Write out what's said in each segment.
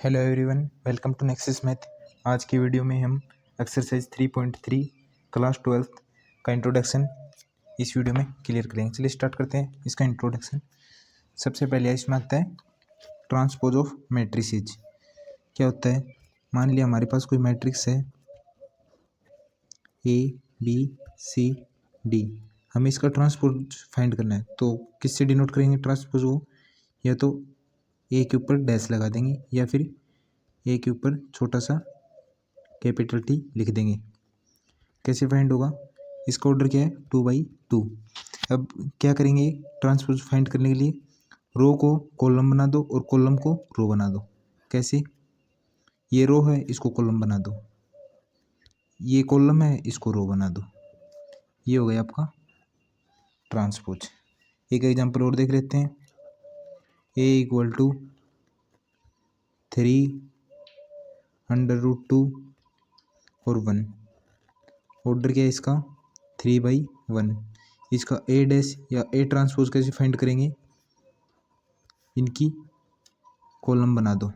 Hello everyone, welcome to Nexus math. आज की video में हम एक्सरसाइज 3.3 क्लास 12th का इंट्रोडक्शन इस वीडियो में क्लियर करेंगे। चलिए स्टार्ट करते हैं इसका इंट्रोडक्शन। सबसे पहले इसमें आता है ट्रांसपोज ऑफ मैट्रिसेज। क्या होता है? मान लिया हमारे पास कोई मैट्रिक्स है ए बी सी डी, हमें इसका ट्रांसपोज फाइंड करना है। तो किससे डिनोट करेंगे ट्रांसपोज को? या तो ए के ऊपर डैश लगा देंगे या फिर ए के ऊपर छोटा सा कैपिटल टी लिख देंगे। कैसे फाइंड होगा? इसका ऑर्डर क्या है? 2/2। अब क्या करेंगे ट्रांसपोज फाइंड करने के लिए? रो को कॉलम बना दो और कॉलम को रो बना दो। कैसे? ये रो है, इसको कॉलम बना दो, ये कॉलम है, इसको रो बना दो। ये हो गया आपका ट्रांसपोज। एक एग्जांपल और देख लेते हैं। a = 3√2 और 1। ऑर्डर क्या है इसका? 3/1। इसका ए डैश या ए ट्रांसपोज कैसे फाइंड करेंगे? इनकी कॉलम बना दो,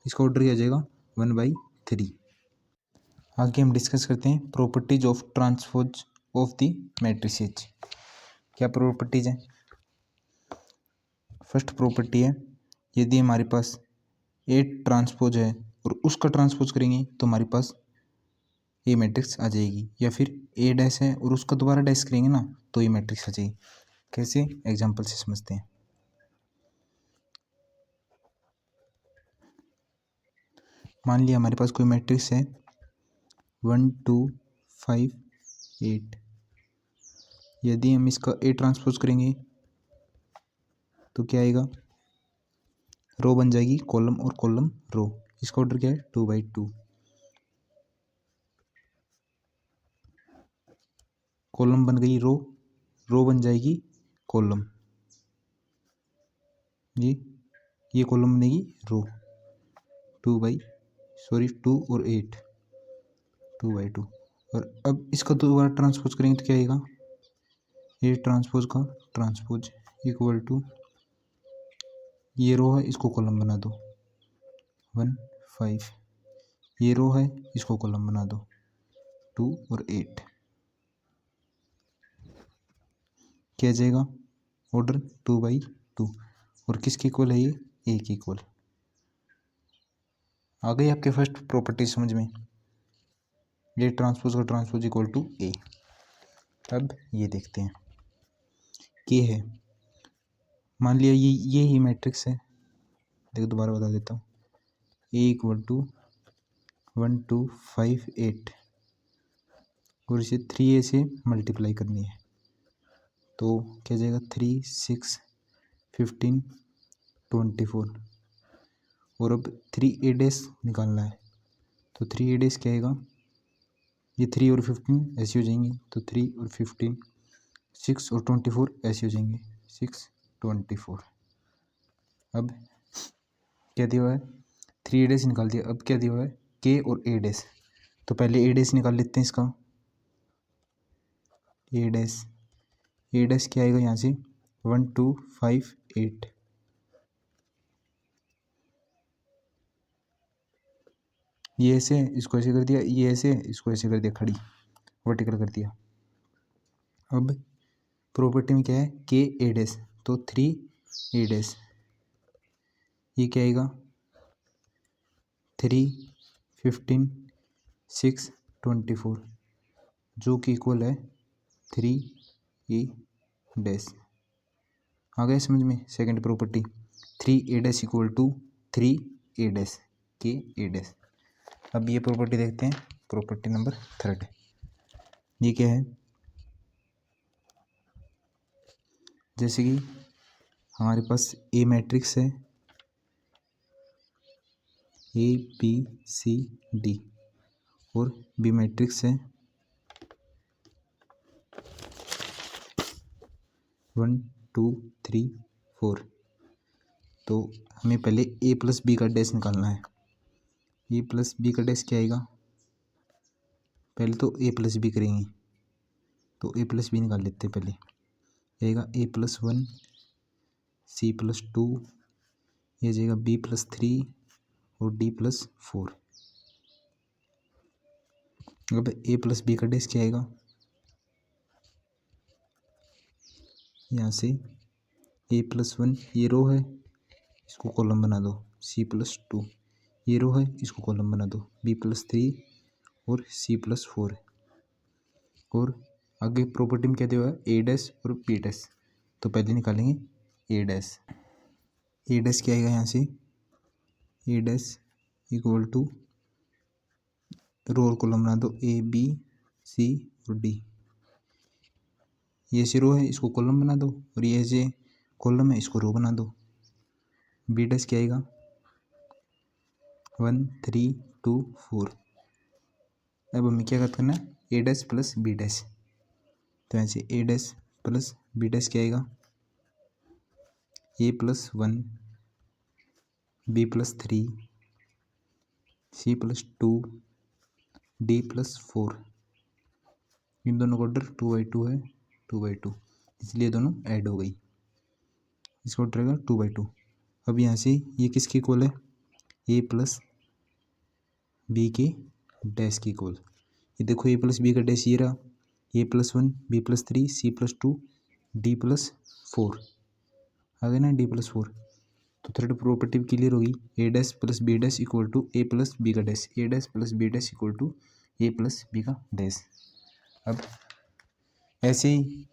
इसका ऑर्डर क्या आ जाएगा? 1/3। आगे हम डिस्कस करते हैं properties of transpose of the matrices. क्या प्रॉपर्टीज हैं? फर्स्ट प्रॉपर्टी है, यदि हमारे पास ए ट्रांसपोज है और उसका ट्रांसपोज करेंगे तो हमारे पास ए मैट्रिक्स आ जाएगी। या फिर ए डैश है और उसका दोबारा डैश करेंगे ना तो ये मैट्रिक्स आ जाएगी। कैसे? एग्जांपल से समझते हैं। मान लिया हमारे पास कोई मैट्रिक्स है 1 2 5 8। यदि हम इसका ए ट्रांसपोज करेंगे तो क्या आएगा? रो बन जाएगी, कॉलम और कॉलम रो। इसका ऑर्डर क्या है? 2/2। कॉलम बन गई रो, रो बन जाएगी कॉलम, ये कॉलम बनेगी रो। 2 और 8, 2/2। और अब इसका दोबारा ट्रांसपोज करेंगे तो क्या आएगा? ये ट्रांसपोज का ट्रांसपोज इक्वल टू, ये रो है, इसको कॉलम बना दो 1 5, ये रो है, इसको कॉलम बना दो 2 और 8। क्या आ जाएगा? ऑर्डर 2/2। और किसके इक्वल है ये? ए के इक्वल। आ गई आपके फर्स्ट प्रॉपर्टी समझ में? ये ट्रांसपोज का ट्रांसपोज इक्वल टू ए। अब ये देखते हैं के है। मान लिया ये ही मैट्रिक्स है। देखो दोबारा बता देता हूँ। ए = 1 2 5 8 और इसे 3a से मल्टीप्लाई करनी है तो क्या जाएगा? 3 6 15 24। और अब 3a डैश निकालना है तो 3a डैश क्या आएगा? ये 3 और 15 ऐसे हो जाएंगे तो 3 और 15, 6 और 24 ऐसे हो जाएंगे 6 24। अब क्या दिया हुआ है? 3a डैश निकाल दिया। अब क्या दिया हुआ है? के और ए डैश। तो पहले ए डैश निकाल लेते हैं इसका। ए डैश क्या आएगा यहाँ से? 1 2 5 8। ये ऐसे, इसको ऐसे कर दिया, ये ऐसे, इसको ऐसे कर दिया, खड़ी वर्टिकल कर दिया। अब प्रॉपर्टी में क्या है? के ए डैश, तो 3a डैश। ये क्या आएगा? 3 15 6 24 जो कि इक्वल है 3a डैश। आ गया समझ में? Second property 3a dash equal to 3a dash के ए डैश। अब ये प्रॉपर्टी देखते हैं, प्रॉपर्टी नंबर 3। ये क्या है? जैसे कि हमारे पास ए मैट्रिक्स है ए बी सी डी और बी मैट्रिक्स है 1 2 3 4। तो हमें पहले a + b का डैश निकालना है। a + b का डैश क्या आएगा? पहले तो a + b करेंगे तो a + b निकाल लेते हैं। पहले आएगा a + 1 c + 2, ये जाएगा b + 3 और डी प्लस 4। अब ए प्लस बी का डेस क्या आएगा, यहाँ से ए प्लस 1 ये रो है, इसको कॉलम बना दो, सी प्लस 2 ये रो है, इसको कॉलम बना दो, बी प्लस 3 और सी प्लस 4। और आगे प्रॉपर्टी में क्या दिया हुआ है, ए डैश और बी डैश। तो पहले निकालेंगे ए डैश। ए डैश क्या आएगा, यहाँ से ए डैश इक्वल टू रो और कॉलम बना दो, ए बी सी और डी। ये से रो है, इसको कॉलम बना दो, और ये से कॉलम है, इसको रो बना दो। बी डैश क्या आएगा, 1 3 2 4। अब हमें क्या करना है, A dash plus B dash. तो यहाँ से A dash plus B dash क्या आएगा, A plus 1 B plus 3 C plus 2 D plus 4। इन दोनों का ऑर्डर 2/2 है, 2/2, इसलिए दोनों ऐड हो गई। इसका ऑर्डर रहेगा 2/2। अब यहाँ से ये किसकी इक्वल है, ए प्लस बी के डैश की इक्वल। ये देखो ए प्लस बी का डैश ये रहा, A plus 1 B plus 3 C plus 2 D plus 4 आ गया ना, डी प्लस 4। तो थर्ड प्रॉपर्टी क्लियर होगी, A dash plus B dash equal to A plus B का dash, A dash plus B dash equal to A plus B का dash. अब ऐसे ही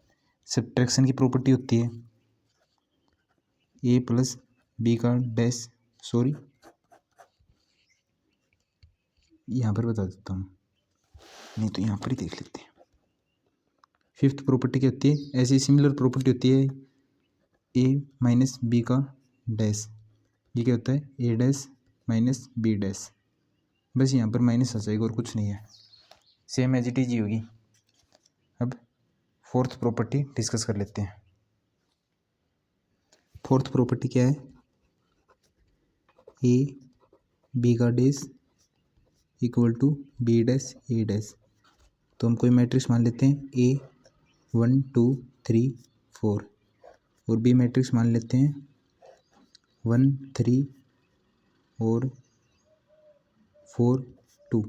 सब्ट्रैक्शन की प्रॉपर्टी होती है, ए प्लस बी का डैश, सॉरी यहाँ पर बता देता हूँ, नहीं तो यहाँ पर ही देख लेते हैं। फिफ्थ प्रॉपर्टी क्या होती है, ऐसी सिमिलर प्रॉपर्टी होती है ए माइनस बी का डैश। ये क्या होता है, A dash minus B dash. बस यहाँ पर माइनस आ जाएगा और कुछ नहीं है, सेम एज इट इज ही होगी। अब फोर्थ प्रॉपर्टी डिस्कस कर लेते हैं। फोर्थ प्रॉपर्टी क्या है, ए बी का dash equal to B dash A dash. तो हम कोई मैट्रिक्स मान लेते हैं, ए 1 2 3 4 और बी मैट्रिक्स मान लेते हैं 1 3 और 4 2।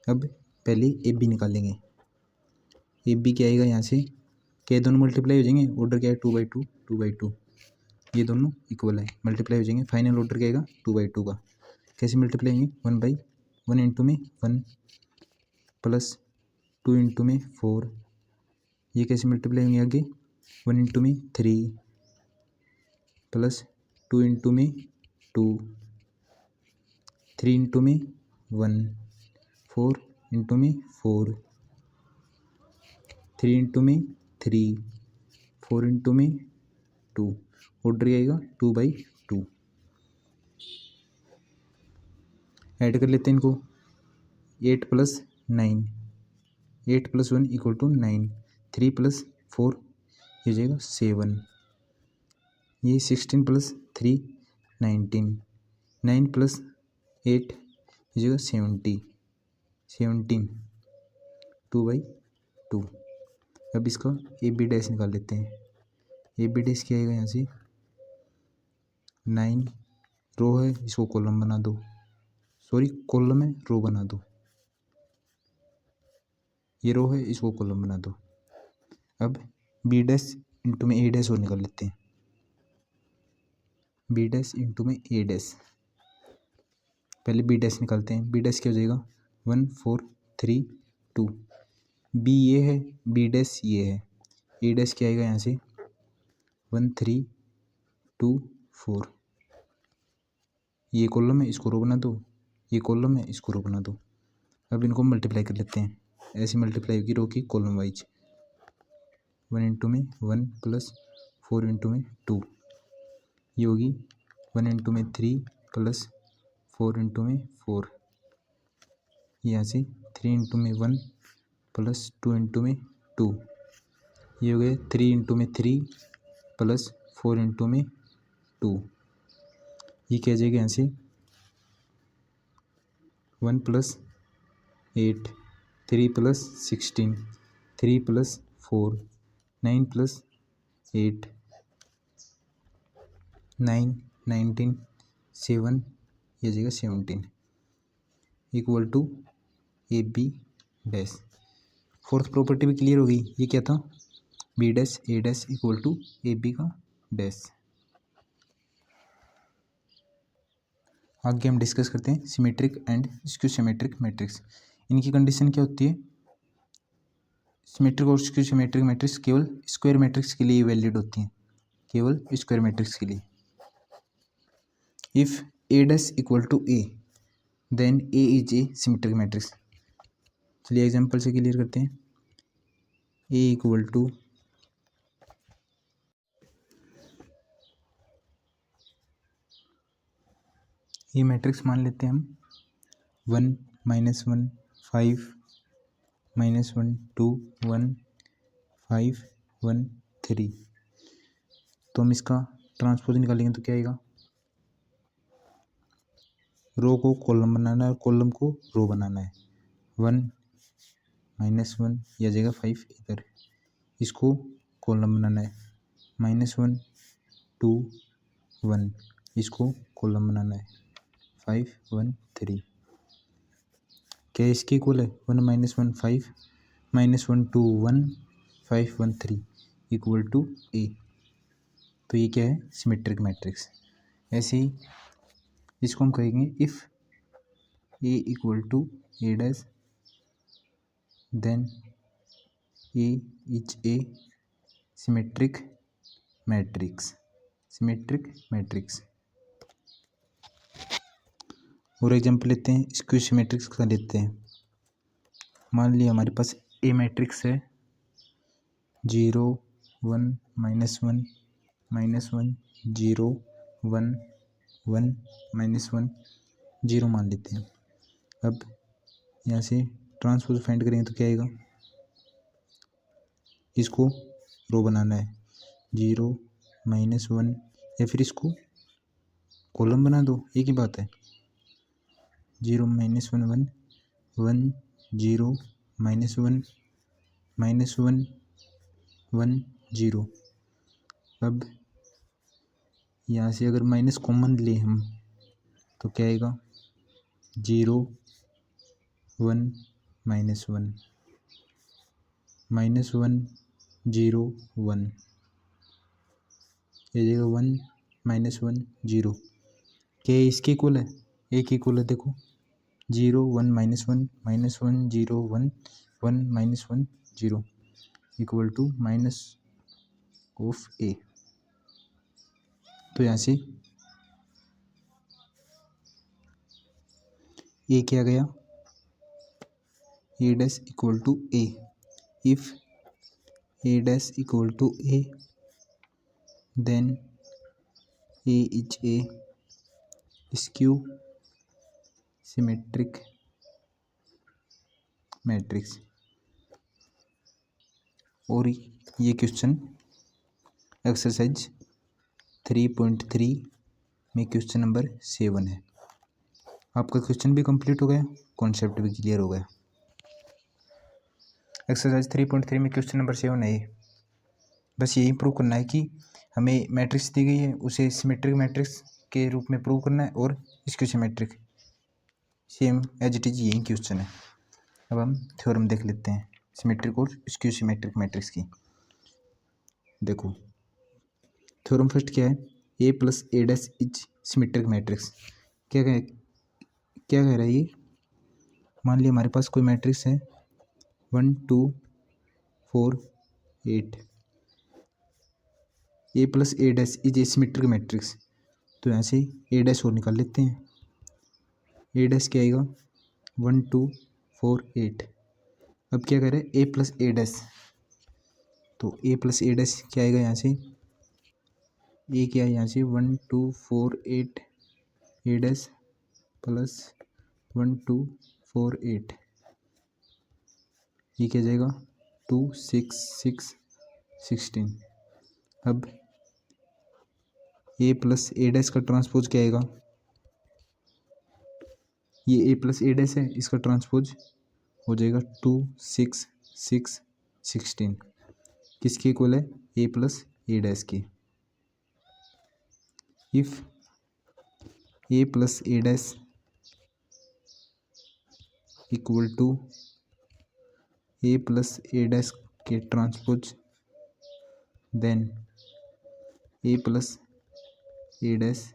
अब पहले ए बी निकालेंगे, ए बी क्या आएगा, यहाँ से क्या दोनों मल्टीप्लाई हो जाएंगे, ऑर्डर क्या है 2/2 2/2, ये दोनों इक्वल है, मल्टीप्लाई हो जाएंगे। फाइनल ऑर्डर क्या आएगा 2/2 का। कैसे मल्टीप्लाई होंगे, 1/1 इंटू में 1 प्लस 2 इंटू में 4, ये कैसे मल्टीप्लाई होंगे आगे, 1 इंटू में 3 प्लस 2 इंटू में 2 3 इंटू में 1 4 इंटू में 4 3 इंटू में 3 4 इंटू में 2, ऑर्डर आएगा 2/2। ऐड कर लेते हैं इनको, 8 plus 9 8 plus 1 equal to 9 3 plus 4 ये हो जाएगा 7, ये 16 प्लस 3 19 9 प्लस 8 हो जाएगा 17 2/2। अब इसका ए बी डैश निकाल लेते हैं, ए बी डैश क्या आएगा, यहाँ से 9 रो है, इसको कॉलम बना दो, सॉरी कॉलम है रो बना दो, ये रो है, इसको कॉलम बना दो। अब बी डैश इंटू में ए डैश और निकाल लेते हैं, बी डैश इंटू में ए डैश। पहले बी डैश निकालते हैं, बी डैश क्या हो जाएगा 1 4 3 2, बी ये है बी डैश ये है, ए डैश क्या आएगा, यहाँ से 1 3 2 4, ये कॉलम है, इसको रो बना दो, ये कॉलम है, इसको रो बना दो। अब इनको मल्टीप्लाई कर लेते हैं, ऐसे मल्टीप्लाई होगी रो की कॉलम वाइज, 1 इंटू में 1 प्लस 4 इंटू में 2, ये होगी 1 इंटू में 3 प्लस 4 इंटू में 4, यहाँ से 3 इंटू में 1 प्लस 2 इंटू में 2, ये हो गए 3 इंटू में 3 प्लस 4 इंटू में 2, ये क्या जाएगा, यहाँ से 1 प्लस 8 3 प्लस 16 3 प्लस 4 9 प्लस 8 9 19 7 ये जगह 17 equal to A B dash. Fourth property भी क्लियर हो गई। ये क्या था, B dash A dash equal to A B का डैश। आगे हम डिस्कस करते हैं symmetric and skew symmetric matrix. इनकी कंडीशन क्या होती है, सिमेट्रिक और स्क्यू सिमेट्रिक मैट्रिक्स केवल स्क्वायर मैट्रिक्स के लिए वैलिड होती हैं, केवल स्क्वायर मैट्रिक्स के लिए। If A dash equal to A then A is a symmetric matrix. चलिए एग्जांपल से क्लियर करते हैं। ए इक्वल टू ये मैट्रिक्स मान लेते हैं हम 1 -1 5 -1 2 1 5 1 3। तो हम इसका ट्रांसपोज निकालेंगे तो क्या आएगा, रो को कॉलम बनाना है और कॉलम को रो बनाना है। 1 -1 या जगह 5 इधर, इसको कॉलम बनाना है। -1 2 1 इसको कॉलम बनाना है। 5 1 3 क्या इसके इक्वल है, 1 -1 5 -1 2 1 5 1 3 इक्वल टू ए। तो ये क्या है, सिमेट्रिक मैट्रिक्स। ऐसे ही इसको हम कहेंगे if A equal to A dash then A is a symmetric matrix, symmetric matrix. और एग्जांपल लेते हैं स्क्यू सिमेट्रिक्स का लेते हैं। मान लिया हमारे पास ए मैट्रिक्स है 0 1 -1 -1 0 1 1 -1 0 मान लेते हैं। अब यहाँ से ट्रांसपोज फाइंड करेंगे तो क्या आएगा, इसको रो बनाना है 0 -1 या फिर इसको कॉलम बना दो, एक ही बात है। 0 -1 1 1 0 -1 -1 1 0। अब यहाँ से अगर माइनस कॉमन ले हम तो क्या आएगा, 0 1 -1 -1 0 1 ये जगह 1 -1 0। क्या इसके इक्वल है, एक इक्वल है देखो 0 1 -1 -1 0 1 1 -1 0 equal to minus of A. तो यहाँ से ए क्या गया, A dash equal to A. If A dash equal to A then A is a skew symmetric matrix. और ये क्वेश्चन एक्सरसाइज 3.3 में क्वेश्चन नंबर 7 है। आपका क्वेश्चन भी कंप्लीट हो गया, कॉन्सेप्ट भी क्लियर हो गया। एक्सरसाइज 3.3 में क्वेश्चन नंबर 7 है ये। बस यही प्रूव करना है कि हमें मैट्रिक्स दी गई है उसे सिमेट्रिक मैट्रिक्स के रूप में प्रूव करना है और skew symmetric, same as it is यही क्वेश्चन है। अब हम थ्योरम देख लेते हैं सिमेट्रिक और स्क्यू सिमेट्रिक मैट्रिक्स की। देखो थ्योरम फर्स्ट क्या है, A plus A dash is symmetric matrix. क्या कह रहा है ये, मान लिया हमारे पास कोई मैट्रिक्स है 1 2 4 8, ए plus A dash is a symmetric matrix. तो यहाँ से ए डैश और निकाल लेते हैं। ए डैश क्या आएगा 1 2 4 8। अब क्या कह रहे हैं, ए प्लस ए डैश, तो ए प्लस ए डैश क्या आएगा यहाँ से, ए क्या है यहाँ से 1 2 4 8 ए डैश प्लस 1 2 4 8, ये क्या जाएगा 2 6 6 16। अब ए प्लस ए डैश का ट्रांसपोज क्या आएगा, ये ए प्लस ए डैश है, इसका ट्रांसपोज हो जाएगा 2 6 6 16। किसके इक्वल है, ए प्लस ए डैश की। If A plus A dash equal to A plus A dash के transpose then A plus A dash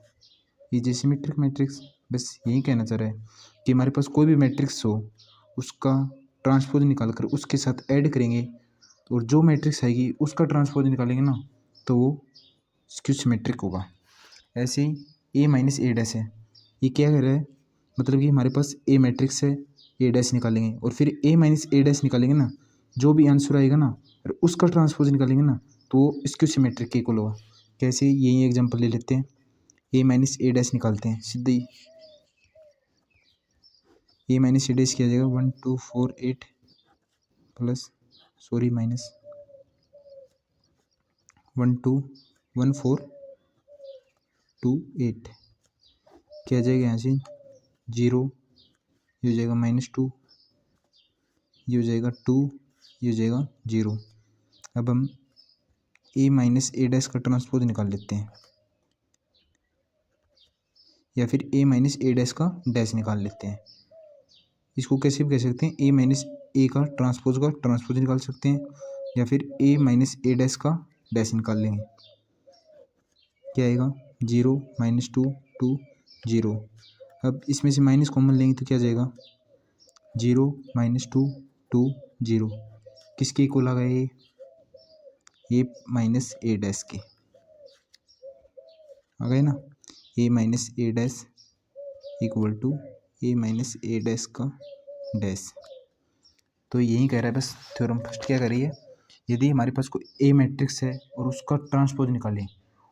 is a symmetric matrix. बस यही कहना चाह रहा है कि हमारे पास कोई भी मैट्रिक्स हो उसका ट्रांसपोज निकाल कर उसके साथ ऐड करेंगे और जो मैट्रिक्स आएगी उसका ट्रांसपोज निकालेंगे ना तो वो स्क्यू सिमेट्रिक होगा। ऐसे ही ए माइनस ए डैश है, ये क्या कह रहा है, मतलब कि हमारे पास ए मैट्रिक्स है, ए डैश निकालेंगे और फिर ए माइनस ए डैश निकालेंगे ना, जो भी आंसर आएगा ना और उसका ट्रांसपोज निकालेंगे ना तो वो स्क्यू सिमेट्रिक के इक्वल होगा। कैसे, यही एग्जांपल ले लेते हैं, ए माइनस ए डैश निकालते हैं सीधे ही। ए माइनस ए डैश किया जाएगा 1248 प्लस माइनस 121428 क्या आ जाएगा यहाँ से 0, ये हो जाएगा -2, ये हो जाएगा 2, ये हो जाएगा 0। अब हम ए माइनस ए डैश का ट्रांसपोज निकाल लेते हैं या फिर ए माइनस ए डैश का डैश निकाल लेते हैं। इसको कैसे भी कह सकते हैं, ए माइनस ए का ट्रांसपोज निकाल सकते हैं या फिर ए माइनस ए डैश का डैश निकाल लेंगे। क्या आएगा 0 -2 2 0। अब इसमें से माइनस कॉमन लेंगे तो क्या आ जाएगा 0 -2 2 0। किसके इक्वल आ गए, ए माइनस ए डैश के आ गए ना, A minus A dash equal to A minus A dash का डैश। तो यही कह रहा है बस थ्योरम फर्स्ट क्या कर रही है, यदि हमारे पास कोई ए मैट्रिक्स है और उसका ट्रांसपोज निकालें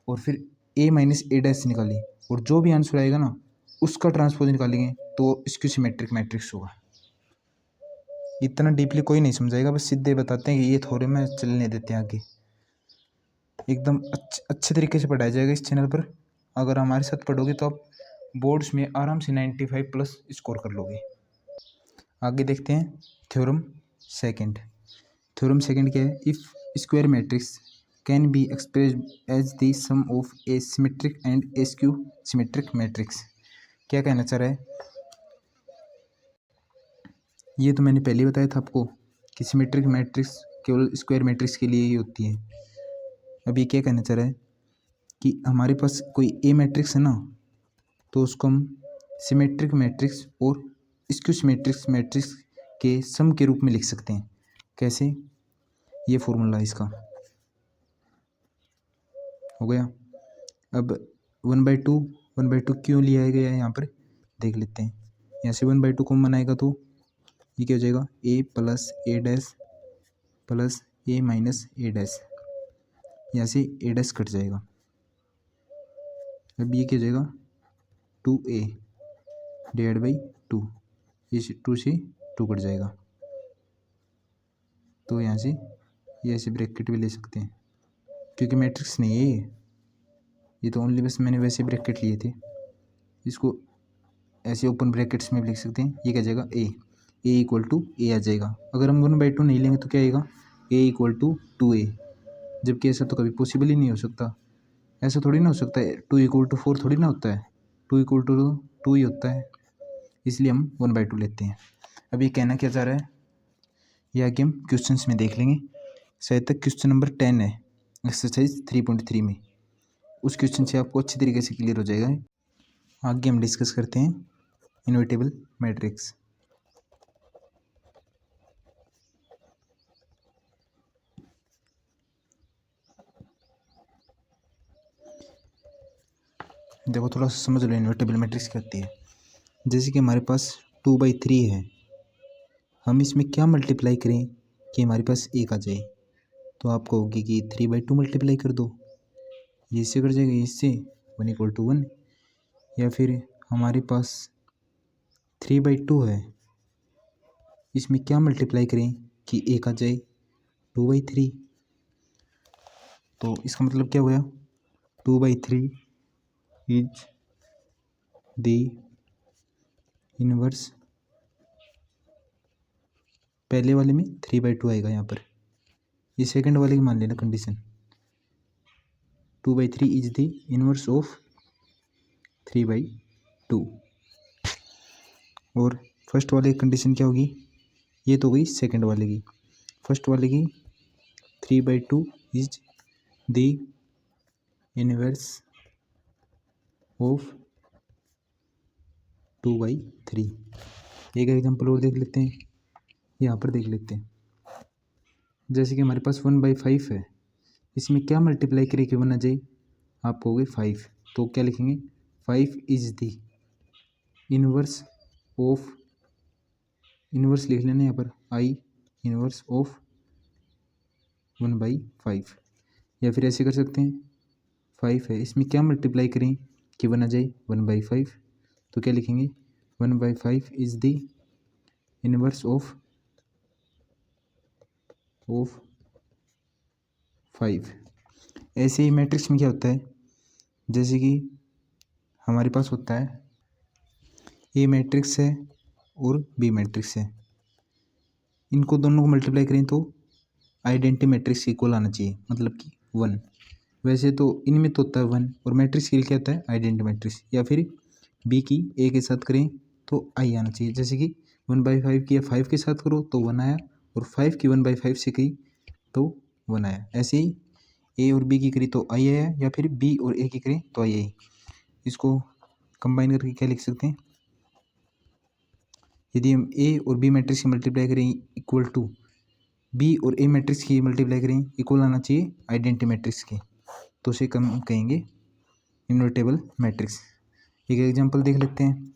और फिर ए माइनस ए डैश निकालें और जो भी आंसर आएगा ना उसका ट्रांसपोज निकालेंगे तो स्क्यू सिमेट्रिक मैट्रिक्स होगा। इतना डीपली कोई नहीं समझाएगा, बस सीधे बताते हैं कि ये थ्योरम है, चलने देते हैं आगे। एकदम अच्छे तरीके से पढ़ाया जाएगा इस चैनल पर। अगर हमारे साथ पढ़ोगे तो आप बोर्ड्स में आराम से 95+ स्कोर कर लोगे। आगे देखते हैं थ्योरम सेकंड। थ्योरम सेकंड क्या है, if square matrix can be expressed as the sum of a symmetric and a skew symmetric matrix. क्या कहना चाह रहा है, ये तो मैंने पहले ही बताया था आपको कि सिमेट्रिक मैट्रिक्स केवल स्क्वायर मैट्रिक्स के लिए ही होती है। अब ये क्या कहना चाह रहा है कि हमारे पास कोई ए मैट्रिक्स है ना तो उसको हम सिमेट्रिक मैट्रिक्स और स्क्यू सिमेट्रिक मैट्रिक्स के सम के रूप में लिख सकते हैं। कैसे, ये फॉर्मूला इसका हो गया। अब 1/2 क्यों लिया गया है यहाँ पर देख लेते हैं। यहाँ से 1/2 कॉमन आएगा तो ये क्या हो जाएगा, ए plus A dash plus A minus A dash, यहाँ से ए डैश कट जाएगा। अब ये क्या हो जाएगा 2a डिवाइड बाई 2, इस 2 से 2 कट जाएगा तो यहाँ से ये ऐसे ब्रैकेट भी ले सकते हैं क्योंकि मैट्रिक्स नहीं है ये तो ओनली बस मैंने वैसे ब्रैकेट लिए थे। इसको ऐसे ओपन ब्रैकेट्स में भी लिख सकते हैं। ये क्या जाएगा ए इक्वल टू ए आ जाएगा। अगर हम 1/2 नहीं लेंगे तो क्या आएगा ए इक्वल टू 2a, जबकि ऐसा तो कभी पॉसिबल ही नहीं हो सकता। ऐसा थोड़ी ना हो सकता है 2 इक्वल टू 4 थोड़ी ना होता है, 2 इक्वल टू 2 ही होता है, इसलिए हम 1/2 लेते हैं। अब ये कहना क्या चाह रहा है ये आगे हम क्वेश्चंस में देख लेंगे। शायद तक क्वेश्चन नंबर 10 है एक्सरसाइज 3.3 में, उस क्वेश्चन से आपको अच्छी तरीके से क्लियर हो जाएगा। आगे हम डिस्कस करते हैं इनवर्टेबल मैट्रिक्स। देखो थोड़ा सा समझ लो इनवर्टेबल मैट्रिक्स क्या होती है। जैसे कि हमारे पास 2/3 है, हम इसमें क्या मल्टीप्लाई करें कि हमारे पास एक आ जाए, तो आप कहोगे कि 3/2 मल्टीप्लाई कर दो, ये इससे कट जाएगा, इससे 1 = 1। या फिर हमारे पास 3/2 है, इसमें क्या मल्टीप्लाई करें कि एक आ जाए 2/3। तो इसका मतलब क्या हुआ 2/3 इज द इनवर्स, पहले वाले में 3/2 आएगा यहाँ पर, ये सेकंड वाले की मान लेना condition. 2/3 is the inverse of 3/2। 2। और फर्स्ट वाले की कंडीशन क्या होगी, ये तो गई सेकंड वाले की। फर्स्ट वाले की 3/2 इज द इनवर्स ऑफ 2/3। एक एग्जाम्पल और देख लेते हैं, यहाँ पर देख लेते हैं। जैसे कि हमारे पास 1/5 है, इसमें क्या मल्टीप्लाई करके बना जाए, आप कहोगे 5, तो क्या लिखेंगे 5 is the inverse of, inverse लिख लेना यहाँ पर आई इनवर्स ऑफ 1/5। या फिर ऐसे कर सकते हैं 5 है, इसमें क्या मल्टीप्लाई करें कि बना जाए 1/5, तो क्या लिखेंगे 1/5 इज द इनवर्स ऑफ 5। ऐसे ही मैट्रिक्स में क्या होता है, जैसे कि हमारे पास होता है ए मैट्रिक्स है और बी मैट्रिक्स है, इनको दोनों को मल्टीप्लाई करें तो आइडेंटिटी मैट्रिक्स इक्वल आना चाहिए, मतलब कि 1। वैसे तो इनमें तो होता है 1 और मैट्रिक्स के लिए क्या होता है आइडेंटिटी मैट्रिक्स। या फिर बी की ए के साथ करें तो आई आना चाहिए, जैसे कि 1/5 की 5 के साथ करो तो 1 आया, और 5 की 1/5 से करी तो 1 आया। ऐसे ही ए और बी की करी तो आई आया, या फिर बी और ए की करें तो आई आई। इसको कंबाइन करके क्या लिख सकते हैं, यदि हम ए और बी मैट्रिक्स की मल्टीप्लाई करें इक्वल टू बी और ए मैट्रिक्स की मल्टीप्लाई करें इक्वल आना चाहिए आइडेंटिटी मैट्रिक्स के, तो उसे हम कहेंगे इन्वर्टेबल मैट्रिक्स। एक एग्जांपल देख लेते हैं।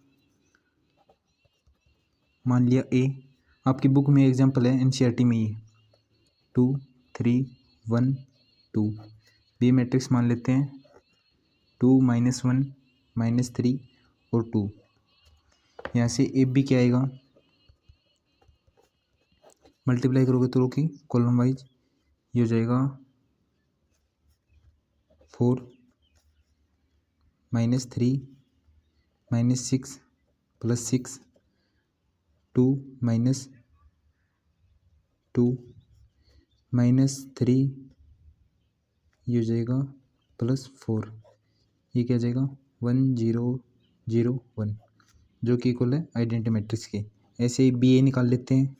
मान लिया ए, आपकी बुक में एग्जांपल है एनसीईआरटी में, ये 2 3 1 2। बी मैट्रिक्स मान लेते हैं 2 -1 -3 और 2। यहाँ से ए बी क्या आएगा, मल्टीप्लाई करोगे तो रो की कॉलम वाइज ये हो जाएगा 4 -3 -6 +6 2 -2 -3 ये हो जाएगा +4। ये क्या जाएगा 1 0 0 1, जो कि इक्वल है आइडेंटिटी मैट्रिक्स के। ऐसे ही बी ए निकाल लेते हैं,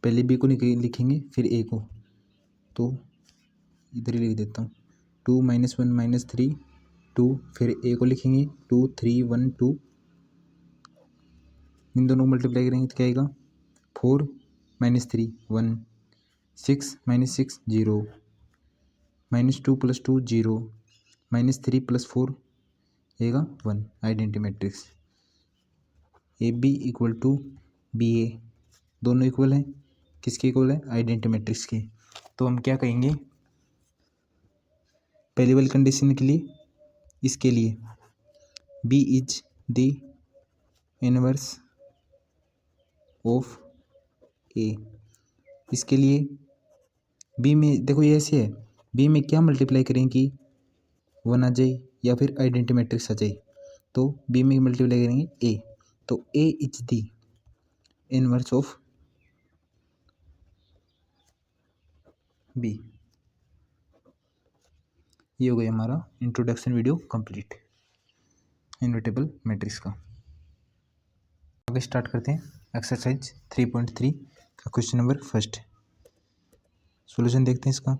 पहले बी को लिखेंगे फिर ए को, तो इधर ही लिख देता हूँ 2 -1 -3 2, फिर ए को लिखेंगे 2 3 1 2। इन दोनों को मल्टीप्लाई करेंगे तो क्या आएगा 4 -3 1 6 -6 0 -2 + 2 0 -3 + 4 आएगा 1। Identity matrix A B equal to B A, दोनों इक्वल हैं, किसके इक्वल है आइडेंटिटी मैट्रिक्स के। तो हम क्या कहेंगे पहली वाली कंडीशन के लिए, इसके लिए B is the inverse of A, इसके लिए बी में देखो ये ऐसे है, बी में क्या मल्टीप्लाई करें कि 1 आ जाए या फिर आइडेंटिटी मैट्रिक्स आ जाए, तो बी में मल्टीप्लाई करेंगे ए, तो A is the inverse of B. ये हो गया हमारा introduction video complete invertible matrix का। आगे स्टार्ट करते हैं एक्सरसाइज 3.3 का क्वेश्चन नंबर फर्स्ट। सॉल्यूशन देखते हैं इसका।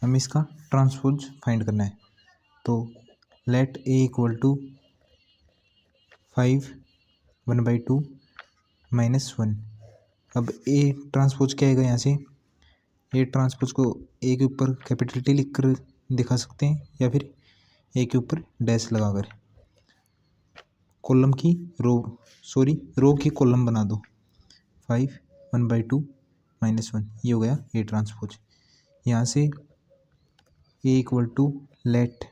हमें इसका ट्रांसपोज फाइंड करना है, तो लेट ए इक्वल टू 5 1/2 -1। अब ए ट्रांसपोज क्या आएगा, यहाँ से ए ट्रांसपोज को ए के ऊपर कैपिटल टी लिख कर दिखा सकते हैं, या फिर ए के ऊपर डैश लगाकर कॉलम की रो की कॉलम बना दो। 5 1/2 -1 ये हो गया ए ट्रांसपोज। यहाँ से ए इक्वल टू लेट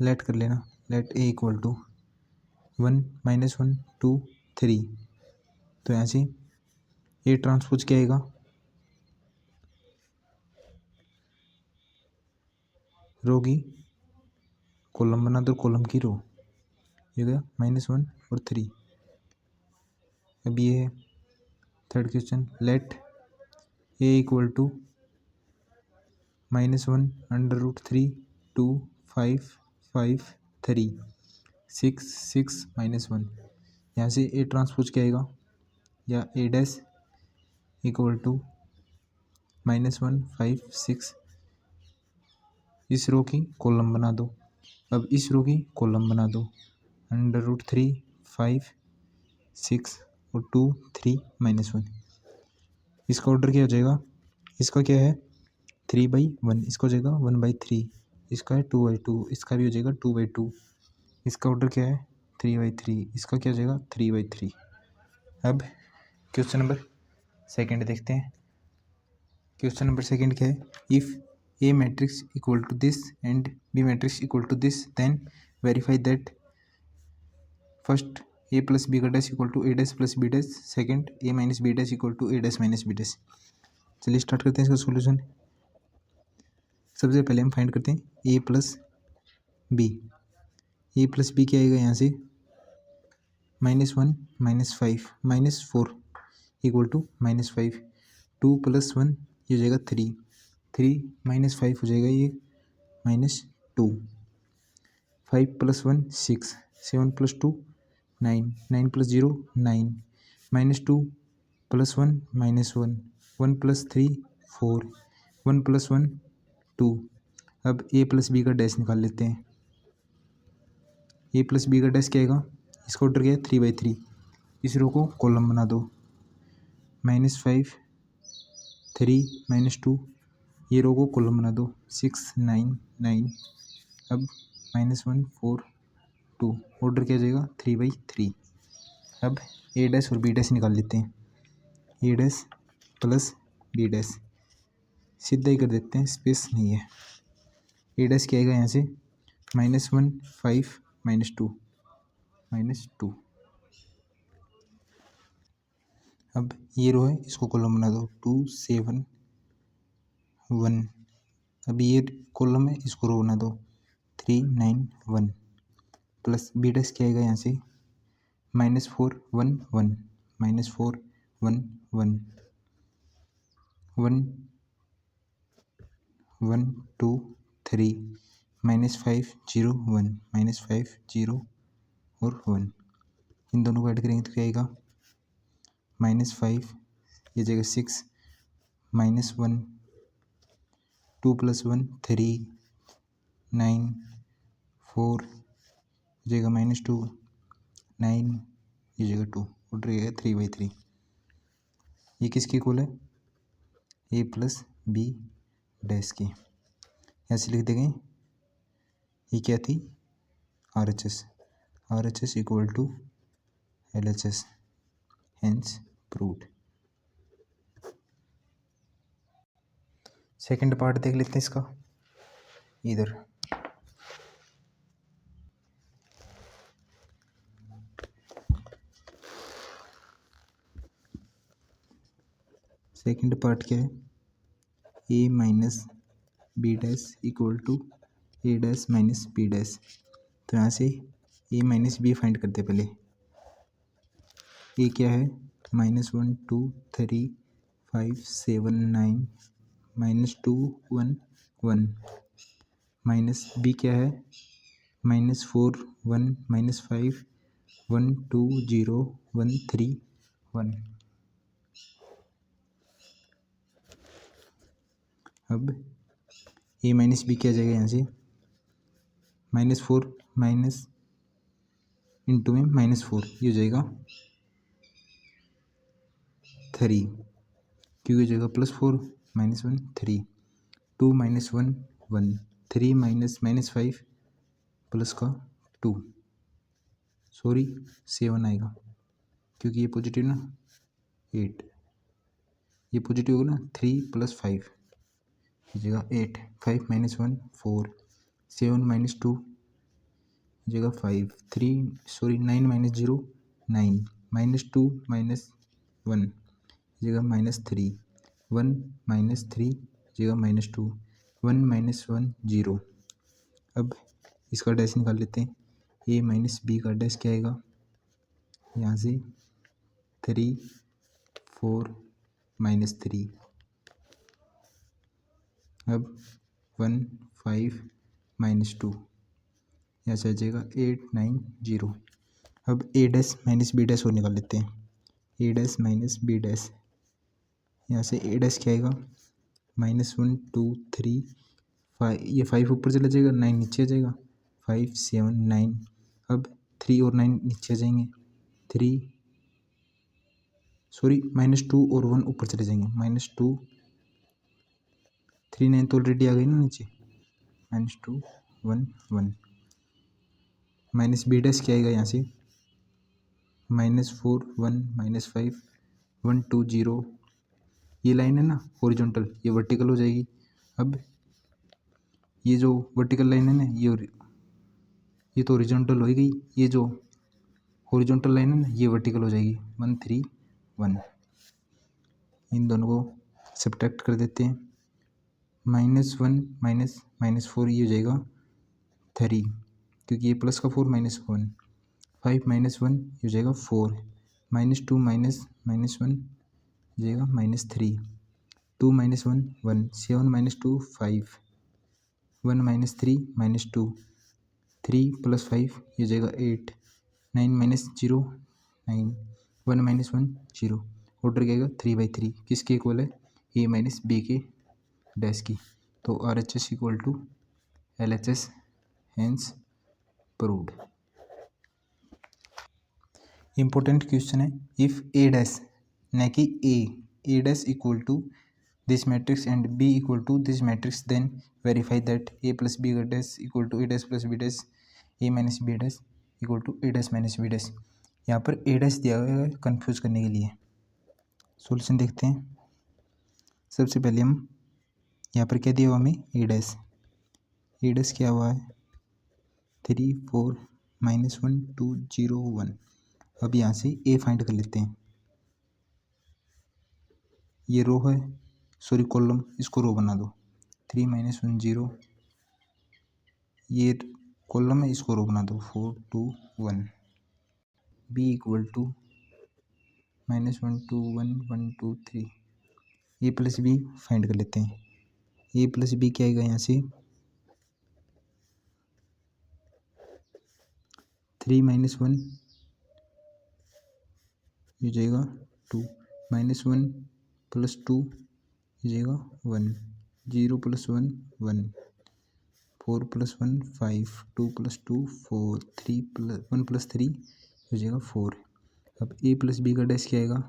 कर लेना, लेट ए इक्वल टू 1 -1 2 3। तो यहाँ से ए ट्रांसपोज क्या आएगा, रो की कॉलम बना दो, कॉलम की रो, ये गया -1 और 3। अब ये है third question, let A equal to -1 √3 2 5 5 3 6 6 -1। यहाँ से ए ट्रांसपोज क्या आएगा, या ए डैश इक्वल टू -1 5 6। इस रो की कॉलम बना दो। अब इस रो की कॉलम बना दो। √3 5 6 और 2 3 -1। इसका ऑर्डर क्या हो जाएगा, इसका क्या है 3/1, इसका हो जाएगा 1/3, इसका है 2/2, इसका भी हो जाएगा 2/2। इसका ऑर्डर क्या है 3/3, इसका क्या हो जाएगा 3/3। अब क्वेश्चन नंबर सेकंड देखते हैं। क्वेश्चन नंबर सेकंड क्या है, if A matrix equal to this and B matrix equal to this then verify that first A plus B का dash equal to A dash plus B dash, second A minus B dash equal to A dash minus B dash. चलिए start करते हैं इसका solution. सबसे पहले हम find करते हैं ए प्लस बी। ए प्लस बी क्या आएगा यहाँ से, -1 -5 -4 इक्वल टू -5। 2 + 1 ये हो जाएगा 3, 3 - 5 हो जाएगा ये -2। 5 + 1 6, 7 + 2 9, 9 + 0 9, -2 + 1 -1, 1 + 3 4, 1 + 1 2। अब ए प्लस बी का डैश निकाल लेते हैं। ए प्लस बी का डैश क्या आएगा, इसका ऑर्डर क्या है 3/3। इस रो को कॉलम बना दो। -5 3 -2, ये रो को कॉलम बना दो। 6 9 9। अब -1 4 2, ऑर्डर क्या जाएगा 3/3। अब ए डैश और बी डैश निकाल लेते हैं। A dash plus B dash सीधा ही कर देते हैं, स्पेस नहीं है। ए डैश क्या आएगा यहाँ से, -1 5 -2 -2। अब ये रो है, इसको कॉलम बना दो। 2 7 1। अब ये कॉलम है, इसको रो बना दो। 3 9 1 प्लस बी डैश क्या आएगा यहाँ से, -4 1 1 -4 1 1 1 1 2 3 -5 0 1 -5 0 और 1। इन दोनों को ऐड करेंगे तो क्या आएगा, -5 ये जगह 6 -1 2 + 1 3 9 4 जगह -2 9 ये जगह 2, ऑर्डर ये है 3/3। ये किसकी इक्वल है, ए प्लस बी डैश की। ऐसे लिख देंगे, ये क्या थी RHS, RHS equal to LHS, hence proved. Second part देख लेते हैं इसका। इधर सेकंड पार्ट क्या है, A minus B dash equal to A dash minus B dash. तो यहाँ से ए माइनस बी फाइंड करते पहले। ए क्या है, -1 2 3 5 7 9 -2 1 1 माइनस बी क्या है, -4 1 -5 1 2 0 1 3 1। अब ए माइनस बी क्या जाएगा यहाँ से, -4 माइनस इंटू में -4 ये हो जाएगा 3, क्योंकि हो जाएगा +4 -1 3 2 -1 1 3 -5 प्लस का 2, सॉरी 7 आएगा क्योंकि ये पॉजिटिव ना 8, ये पॉजिटिव होगा ना 3 + 5 जगह 8 5 -1 4 7 -2 जगह 5 3 सॉरी 9 -0 9 -2 -1 जगह -3 1 -3 जगह -2 1 -1 0। अब इसका डैश निकाल लेते हैं। ए माइनस बी का डैश क्या आएगा, यहाँ से 3 4 -3। अब 1 5 -2 यहाँ से आ जाएगा 890। अब ए डैश माइनस बी डैश और निकाल लेते हैं। A dash minus B dash, यहाँ से ए डैश क्या आएगा -1 2 3 5, ये 5 ऊपर चला जाएगा, 9 नीचे आ जाएगा, 5 7 9। अब 3 और 9 नीचे आ जाएंगे, 3 सॉरी -2 और 1 ऊपर चले जाएंगे, -2 3 9 तो ऑलरेडी आ गई ना नीचे, -2 1 1। माइनस बी डैश क्या आएगा यहाँ से -4 1 -5 1 2 0। ये लाइन है ना हॉरिजॉन्टल, ये वर्टिकल हो जाएगी। अब ये जो वर्टिकल लाइन है ना ये तो हॉरिजॉन्टल हो गई, ये जो हॉरिजॉन्टल लाइन है ना ये वर्टिकल हो जाएगी, 1 3 1। इन दोनों को सब्ट्रैक्ट कर देते हैं, -1 -4 ये हो जाएगा 3, क्योंकि ये प्लस का 4 -1, 5 -1 ये हो जाएगा 4, -2 -1 हो जाएगा -3, 2 -1 1, 7 -2 5, 1 -3 -2, 3 + 5 ये हो जाएगा 8, 9 -0 9, 1 -1 0। ऑर्डर क्या आएगा 3/3, किसके इक्वल है ए माइनस बी के डैश की। तो RHS = LHS, hence proved. Important question है, इफ़ ए डैश न कि A dash equal to this matrix and B equal to this matrix, then verify that A plus B dash equal to A dash plus B dash A minus B dash equal to A dash minus B dash. यहाँ पर ए dash दिया हुआ है confuse करने के लिए। Solution देखते हैं। सबसे पहले हम यहाँ पर क्या दिया हुआ हमें ए डैश क्या हुआ है 3 4 -1 2 0 1। अब यहाँ से ए फाइंड कर लेते हैं। ये रो है, सॉरी कॉलम, इसको रो बना दो, 3 -1 0। ये कॉलम है, इसको रो बना दो, 4 2 1। B equal to -1 2 1 1 2 3। A plus B find कर लेते हैं। ए प्लस बी क्या आएगा यहाँ से 3 -1 हो जाएगा 2, -1 + 2 हो जाएगा 1, 0 + 1 1, 4 + 1 5, 2 + 2 4, 1 + 3 हो जाएगा 4। अब ए प्लस बी का डैश क्या आएगा,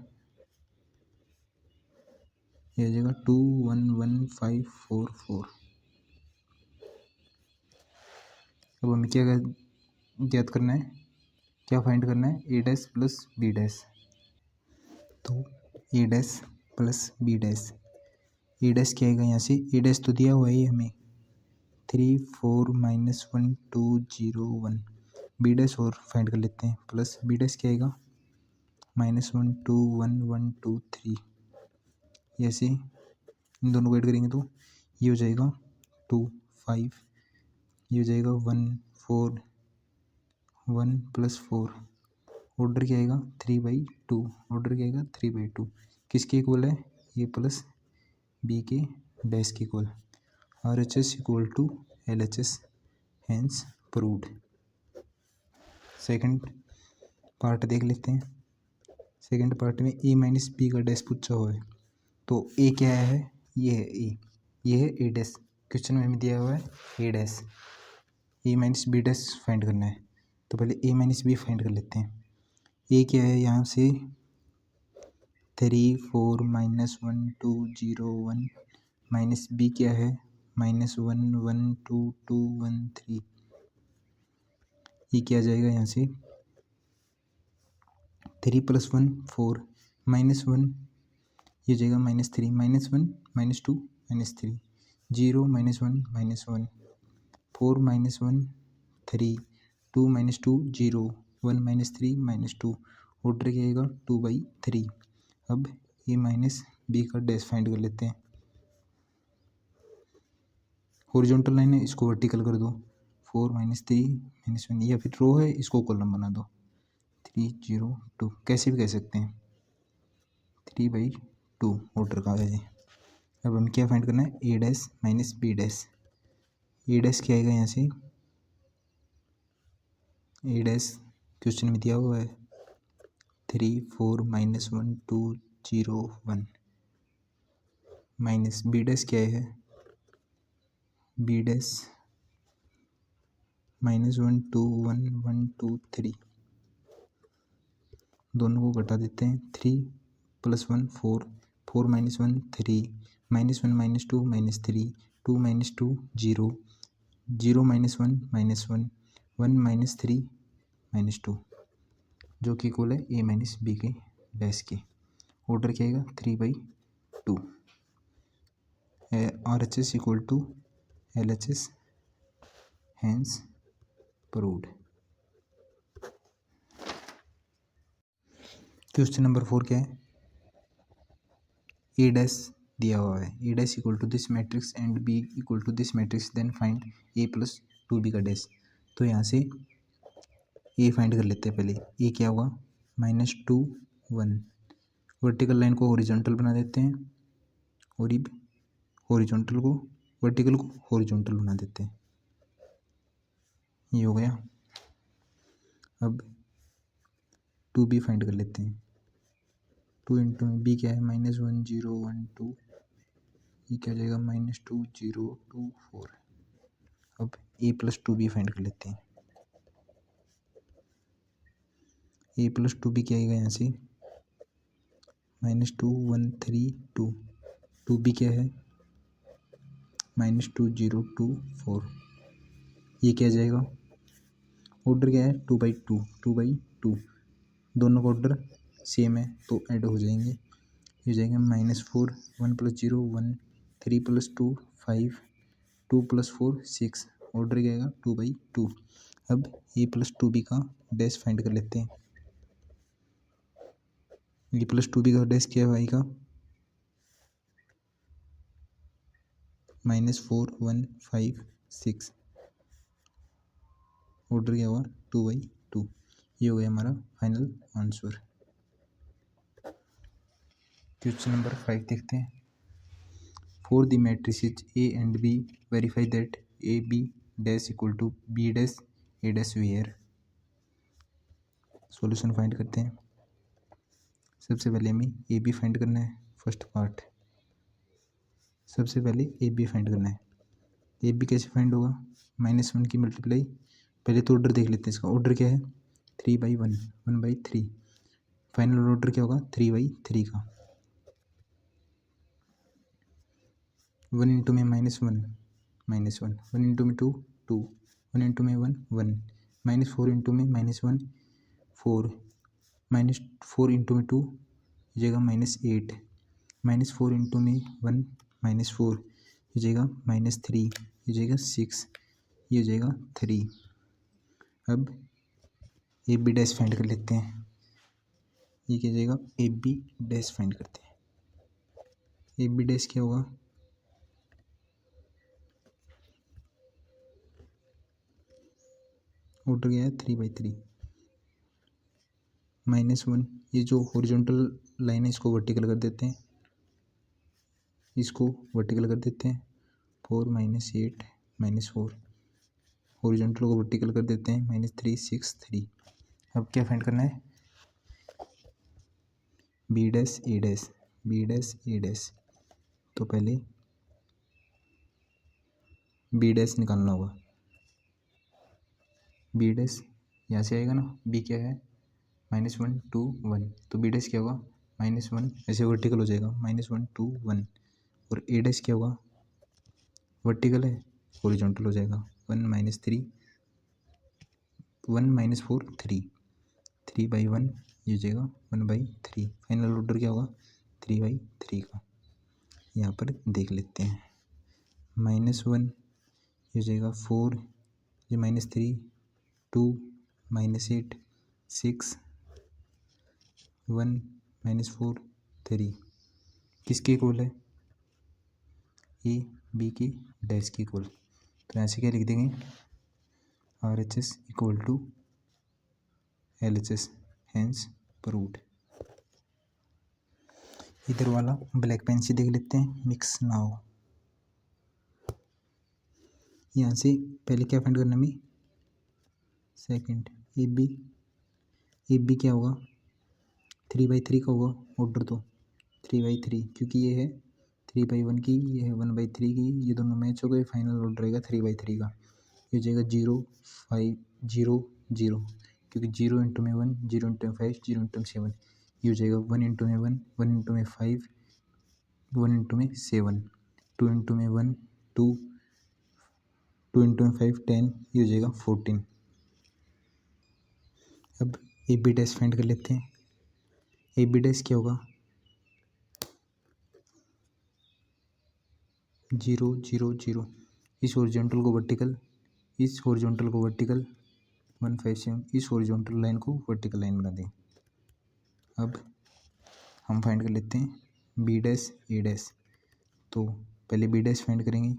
ये हो जाएगा 2 1 1 5 4 4। अब हमें क्या ज्ञात करना है, क्या फाइंड करना है, A dash plus B dash. तो A dash plus B dash, A dash क्या आएगा यहाँ से, ए डैश तो दिया हुआ है हमें 3 4 -1 2 0 1। बी डैश और फाइंड कर लेते हैं, प्लस बी डैश क्या आएगा -1 2 1 1 2 3। ऐसे इन दोनों को ऐड करेंगे तो ये हो जाएगा 2 5, ये हो जाएगा 1 4 1 + 4। ऑर्डर क्या आएगा 3/2, ऑर्डर क्या आएगा 3/2। किसके इक्वल है, ए प्लस बी के डैश के equal. RHS = LHS, hence proved. Second part देख लेते हैं। सेकंड पार्ट में ए माइनस बी का डैश पूछा हुआ है। तो ए क्या है, ये है ए, ये है ए डैश। क्वेश्चन में हमें दिया हुआ है A dash, A minus B dash find करना है। तो पहले ए माइनस बी फाइंड कर लेते हैं। ए क्या है यहाँ से 3 4 -1 2 0 1, माइनस बी क्या है -1 1 2 2 1 3। ये क्या आ जाएगा यहाँ से 3 + 1 4, -1 ये जाएगा -3, -1 -2 -3, 0 -1 -1, 4 -1 3, 2 -2 0, 1 -3 -2। ऑर्डर क्या आएगा 2/3। अब ये माइनस बी का डैश फाइंड कर लेते हैं। हॉरिजॉन्टल लाइन है, इसको वर्टिकल कर दो, 4 -3 -1, या फिर रो है, इसको कॉलम बना दो, 3 0 2, कैसे भी कह सकते हैं, 3/2 ऑर्डर का है। अब हमें क्या फाइंड करना है, A dash minus B dash. A dash क्या आएगा यहाँ से ए डैश क्वेश्चन में दिया हुआ है 3 4 -1 2 0 1 माइनस बी डैश क्या है बी डैश -1 2 1 1 2 3 दोनों को घटा देते हैं 3 + 1 4 4 - 1 3 -1 -2 -3 2 - 2 0 0 - 1 -1 1 - 3 -2 जो कि इक्वल है a - b के डैश के। ऑर्डर क्या आएगा 3/2 RHS = LHS hence proved. Question number 4 क्या है ए डैश दिया हुआ है A dash = this matrix and B = this matrix then find a + 2b का डैश। तो यहाँ से ए फाइंड कर लेते हैं। पहले ए क्या होगा -2 1 वर्टिकल लाइन को हॉरिजॉन्टल बना देते हैं और ये हॉरिजॉन्टल को वर्टिकल को हॉरिजॉन्टल बना देते हैं। ये हो गया। अब 2b फाइंड कर लेते हैं। 2 × b क्या है -1 0 1 2 ये क्या हो जाएगा -2 0 2 4। अब a + 2b फाइंड कर लेते हैं। a + 2b क्या आएगा यहाँ से -2 1 3 2 2b क्या है -2 0 2 4। ये क्या जाएगा ऑर्डर क्या है 2/2 2/2 दोनों का ऑर्डर सेम है तो ऐड हो जाएंगे। ये हो जाएगा -4 1 + 0 1 3 + 2 5 2 + 4 6 ऑर्डर क्या आएगा 2/2। अब a + 2b का डैश फाइंड कर लेते हैं। a + 2b का डैश क्या आएगा -4 1 5 6 ऑर्डर क्या हुआ 2/2। ये हो गया हमारा फाइनल आंसर। क्वेश्चन नंबर 5 देखते हैं। For the matrices A and B verify that A B dash = B dash A dash where. Solution find करते हैं। सबसे पहले हमें ए बी फाइंड करना है। फर्स्ट पार्ट सबसे पहले ए बी फाइंड करना है। ए बी कैसे फाइंड होगा -1 की मल्टीप्लाई। पहले तो ऑर्डर देख लेते हैं। इसका ऑर्डर क्या है 3/1 1/3। फाइनल ऑर्डर क्या होगा 3/3 का। 1 × में -1 -1 1 × 2 2 1 × में 1 1 -4 × में -1 4 -4 × में 2 हो जाएगा -8 -4 × में 1 -4 हो जाएगा -3 हो जाएगा 6 ये हो जाएगा 3। अब ए बी डैश फाइंड कर लेते हैं। ये क्या जाएगा ए बी डैश फाइंड करते हैं। ए बी डैश क्या होगा ऑर्डर गया है 3/3 -1 ये जो हॉरिजॉन्टल लाइन है इसको वर्टिकल कर देते हैं। इसको वर्टिकल कर देते हैं 4 -8 -4 हॉरिजॉन्टल को वर्टिकल कर देते हैं -3 6 3। अब क्या फाइंड करना है B dash A dash B dash A dash. तो पहले बी डैश निकालना होगा। बी डैश यहाँ से आएगा ना बी क्या है -1 2 1 तो बी डैश क्या होगा -1 ऐसे वर्टिकल हो जाएगा -1 2 1 और ए डैश क्या होगा वर्टिकल है हॉरिजॉन्टल हो जाएगा 1 -3 1 -4 3 3/1 ये हो जाएगा 1/3। फाइनल ऑर्डर क्या होगा 3/3 का। यहाँ पर देख लेते हैं -1 ये हो जाएगा 4 ये -3 2 -8 6 1 -4 3 किसके इक्वल है ए बी की डैश की इक्वल। तो यहाँ से क्या लिख देंगे RHS = LHS हैंस प्रूव्ड। इधर वाला ब्लैक पेन से देख लेते हैं मिक्स नाउ। यहाँ से पहले क्या फाइंड करना है सेकंड ए बी क्या होगा, 3/3 का होगा ऑर्डर तो 3/3, क्योंकि ये है 3/1 की, ये है 1/3 की, ये दोनों मैच हो गए, फाइनल ऑर्डर रहेगा 3/3 का। ये हो जाएगा 0 5 0 0, क्योंकि 0 इंटू में 1, 0 इंटू में 5, 0 इंटू में 7, ये हो जाएगा 1 इंटू में 1, 1 इंटू में 5, 1 इंटू में 7, 2 इंटू में 1 2, 2 इंटू में 5 10, ये हो जाएगा 14। अब ए बी डैश फाइंड कर लेते हैं। ए बी डैश क्या होगा, 0 0 0, इस हॉरिजॉन्टल को वर्टिकल, इस हॉरिजॉन्टल को वर्टिकल 1 5 7, इस हॉरिजॉन्टल लाइन को वर्टिकल लाइन बना दें। अब हम फाइंड कर लेते हैं बी डैश ए डैश। तो पहले बी डैश फाइंड करेंगे।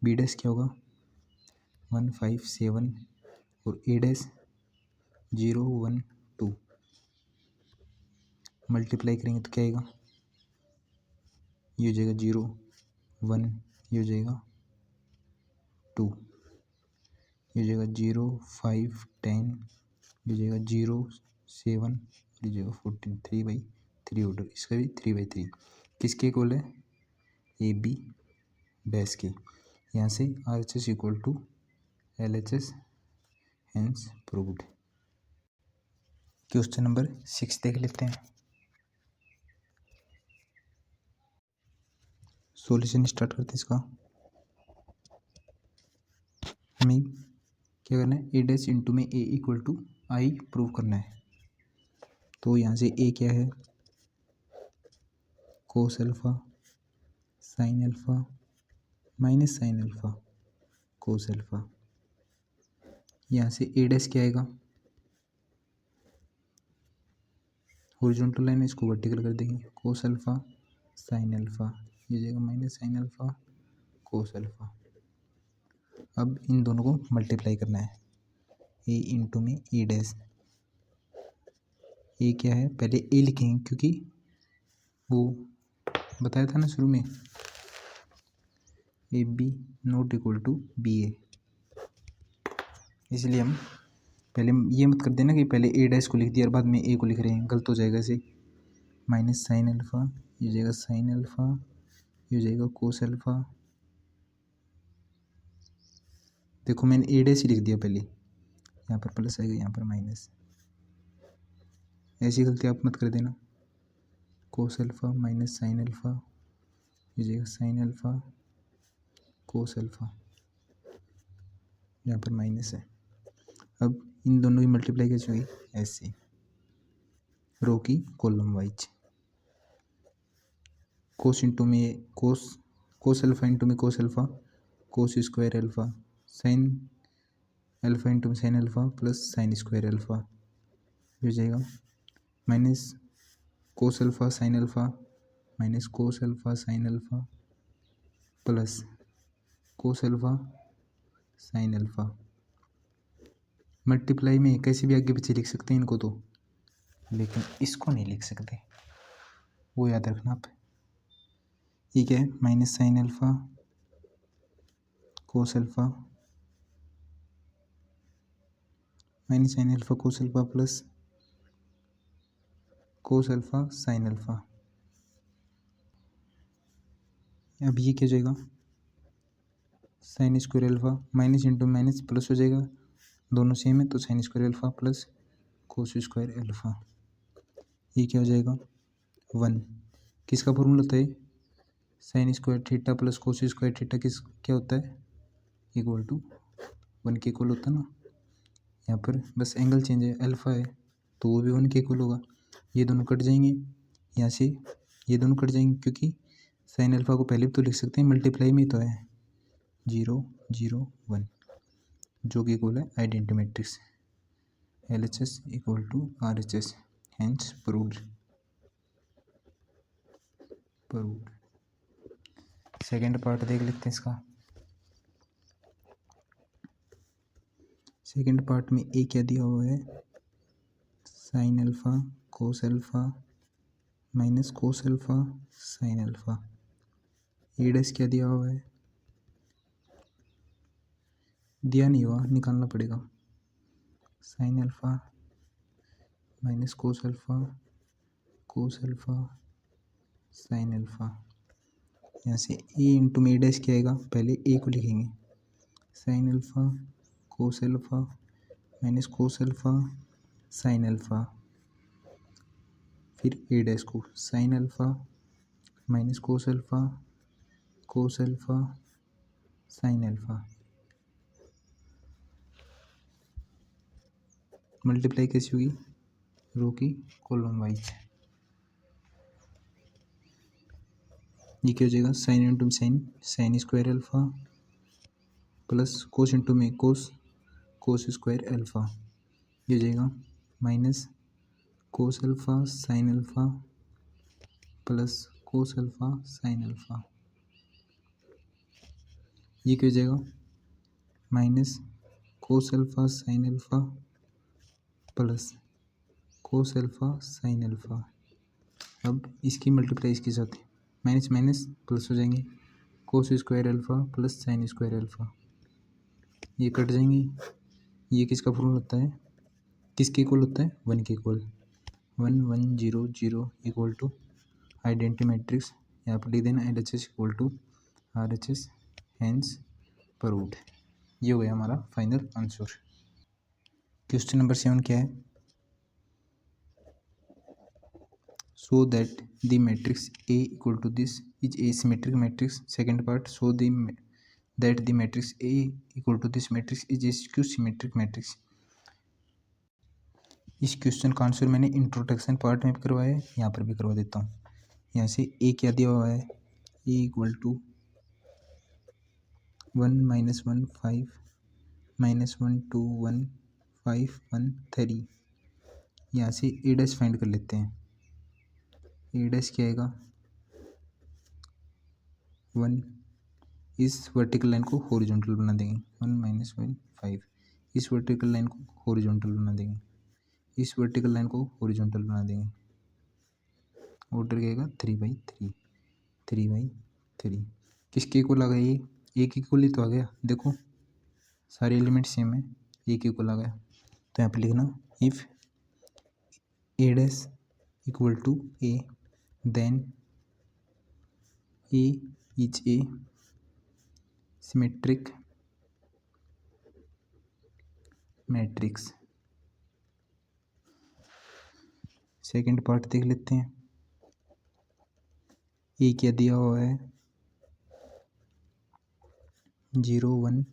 बी डैश क्या होगा, 1 5 7, और ए डैश 0 1 2, मल्टीप्लाई करेंगे तो क्या आएगा, ये हो जाएगा 0 1, ये हो जाएगा 2, ये हो जाएगा 0 5 10, ये हो जाएगा 0 7, ये हो जाएगा 14, 3/3 ऑर्डर, इसका भी 3/3 किसके इक्वल है, ए बी डैश के। यहाँ से RHS equal to LHS, hence proved. Question number 6 देख लेते हैं। सॉल्यूशन स्टार्ट करते हैं इसका। हमें क्या करना है, ए डैश इंटू में ए इक्वल टू आई प्रूव करना है। तो यहाँ से ए क्या है, कोस alpha sine alpha minus sine alpha cos alpha. यहाँ से ए डैश क्या आएगा, हॉरिजॉन्टल लाइन है, इसको वर्टिकल कर देंगे, कोस अल्फा साइन अल्फा, ये जाएगा minus sine alpha cos alpha. अब इन दोनों को मल्टीप्लाई करना है, ए इंटू में ए डैश। ए क्या है, पहले ए लिखेंगे क्योंकि वो बताया था ना शुरू में, A B not equal to B A, इसलिए हम पहले ये मत कर देना कि पहले ए डैश को लिख दिया और बाद में ए को लिख रहे हैं, गलत हो जाएगा ऐसे। माइनस साइन अल्फा, ये हो जाएगा साइन अल्फा, ये हो जाएगा कोस अल्फा। देखो मैंने ए डैश ही लिख दिया पहले, यहाँ पर प्लस आएगा, यहाँ पर माइनस, ऐसी गलती आप मत कर देना। कोस अल्फा माइनस साइन अल्फा, ये हो जाएगा साइन अल्फा कोस अल्फा, यहाँ पर माइनस है। अब इन दोनों की मल्टीप्लाई कैसे होगी, ऐसे रो की कॉलम वाइज, कोस इंटू में कोस अल्फा इंटू में cos alpha, cos square alpha, sine alpha into में sine alpha plus sine square alpha, हो जाएगा minus cos alpha sine alpha minus cos alpha sine alpha plus cos alpha sine alpha. Multiply में कैसे भी आगे पीछे लिख सकते हैं इनको तो, लेकिन इसको नहीं लिख सकते, वो याद रखना आप। ये क्या है, minus sine alpha cos alpha minus sine alpha cos alpha plus cos alpha sine alpha. अब ये क्या हो जाएगा, sign square alpha, minus into minus plus हो जाएगा, दोनों सेम है तो साइन स्क्वायर अल्फा प्लस कोस स्क्वायर अल्फा। ये क्या हो जाएगा, 1, किसका फॉर्मूला होता है, sine square theta plus cos square theta क्या होता है, इक्वल टू 1 के इक्वल होता है ना। यहाँ पर बस एंगल चेंज है, अल्फा है तो वो भी 1 के इक्वल होगा। ये दोनों कट जाएंगे, यहाँ से ये दोनों कट जाएंगे, क्योंकि साइन अल्फा को पहले भी तो लिख सकते हैं, मल्टीप्लाई में तो है 0 0 1, जो कि इक्वल है identity matrix, LHS equal to RHS, hence proved. Second part देख लेते हैं इसका। सेकेंड पार्ट में ए क्या दिया हुआ है, sine alpha cos alpha minus cos alpha sine alpha. A dash क्या दिया हुआ है, दिया नहीं हुआ, निकालना पड़ेगा। Sine alpha minus cos alpha sine alpha. यहाँ से ए इंटू में ए डैश क्या आएगा, पहले ए को लिखेंगे, sine alpha cos alpha minus cos alpha sine alpha, फिर ए डैश को sign alpha minus cos alpha sine alpha. Multiply कैसी होगी, रो की कॉलम वाइज। ये क्या हो जाएगा, साइन इंटू में sine square alpha plus cos into में कोस स्क्वायर अल्फ़ा, ये हो जाएगा minus cos alpha sine alpha plus cos alpha sine alpha. ये क्या हो जाएगा, minus cos alpha sine alpha plus cos alpha sine alpha. अब इसकी मल्टीप्लाई इसके साथ माइनस माइनस प्लस हो जाएंगे, cos square alpha plus sine square alpha, ये कट जाएंगे। ये किसका फॉर्मूला होता है, किसके इक्वल होता है, 1 के equal, 1 1 0 0 equal to identity matrix. यहाँ पर लिख देना LHS equal to RHS, hence proved. ये हो गया हमारा फाइनल आंसर। क्वेश्चन नंबर 7 क्या है, show that the matrix A equal to this is a symmetric matrix. Second part, show that the matrix A equal to this matrix is a skew symmetric matrix. इस question का answer मैंने introduction part में भी करवाया है, यहाँ पर भी करवा देता हूँ। यहाँ से ए क्या दिया हुआ है, ए इक्वल टू 1 -1 5 -1 2 1 5 1 3। यहाँ से ए डैश फाइंड कर लेते हैं। ए डैश क्या आएगा, 1, इस वर्टिकल लाइन को हॉरिजॉन्टल बना देंगे, 1 -1 5, इस वर्टिकल लाइन को हॉरिजॉन्टल बना देंगे, इस वर्टिकल लाइन को हॉरिजॉन्टल बना देंगे। ऑर्डर क्या आएगा, 3/3 3/3। किसके इक्वल आ गया, ये ए के इक्वल ही तो आ गया, देखो सारे एलिमेंट सेम है, ए के इक्वल आ गया। तो यहाँ पे लिखना, if A dash equal to A then A is a symmetric matrix. Second part देख लेते हैं। ए क्या दिया हुआ है, 0 1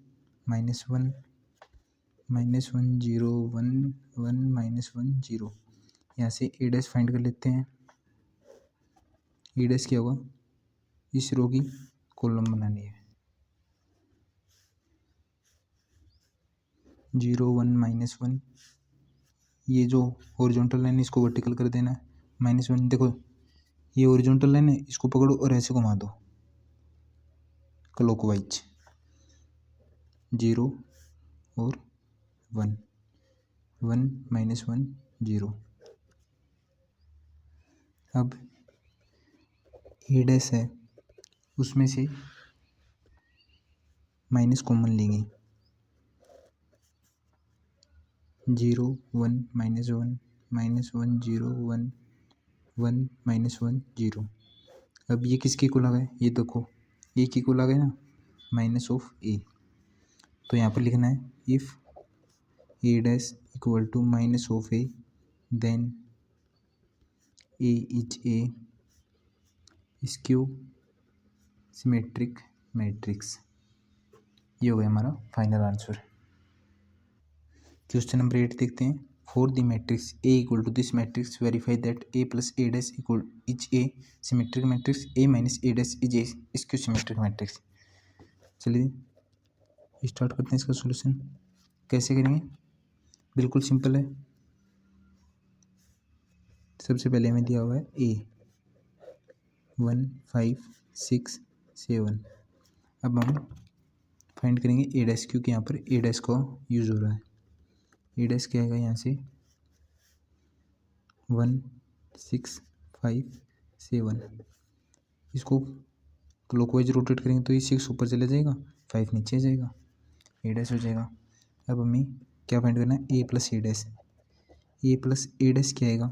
-1 -1 0 1 1 -1 0। यहाँ से ए डैश फाइंड कर लेते हैं। ए डैश क्या होगा, इस रो की कॉलम बनानी है, 0 1 -1, ये जो हॉरिजॉन्टल लाइन इसको वर्टिकल कर देना है, -1। देखो ये हॉरिजॉन्टल लाइन है, इसको पकड़ो और ऐसे घुमा दो क्लॉकवाइज, 0 और 1 1 -1 0। अब ए डैश है, उसमें से माइनस कॉमन लेंगे, 0 1 -1 -1 0 1 1 -1 0। अब ये किसके इक्वल आ गए, ये देखो ए के इक्वल आ गए ना, माइनस ऑफ ए। तो यहाँ पर लिखना है, if A dash equal to minus of A then A is a skew symmetric matrix. ये हो गया हमारा फाइनल आंसर। क्वेश्चन नंबर 8 देखते हैं। For the matrix A equal to this matrix verify that A plus A dash equal is a symmetric matrix, A minus A dash is a skew symmetric matrix. चलिए start करते हैं इसका solution. कैसे करेंगे, बिल्कुल simple है। सबसे पहले हमें दिया हुआ है ए 1 5 6 7। अब हम फाइंड करेंगे ए डैश, क्योंकि यहाँ पर ए डैश का यूज़ हो रहा है। ए डैश क्या आएगा, यहाँ से 1 6 5 7, इसको क्लॉकवाइज रोटेट करेंगे तो ये 6 ऊपर चला जाएगा, 5 नीचे आ जाएगा, ए डैश हो जाएगा। अब हमें क्या फाइंड करना है, A plus A dash. A plus A dash क्या आएगा,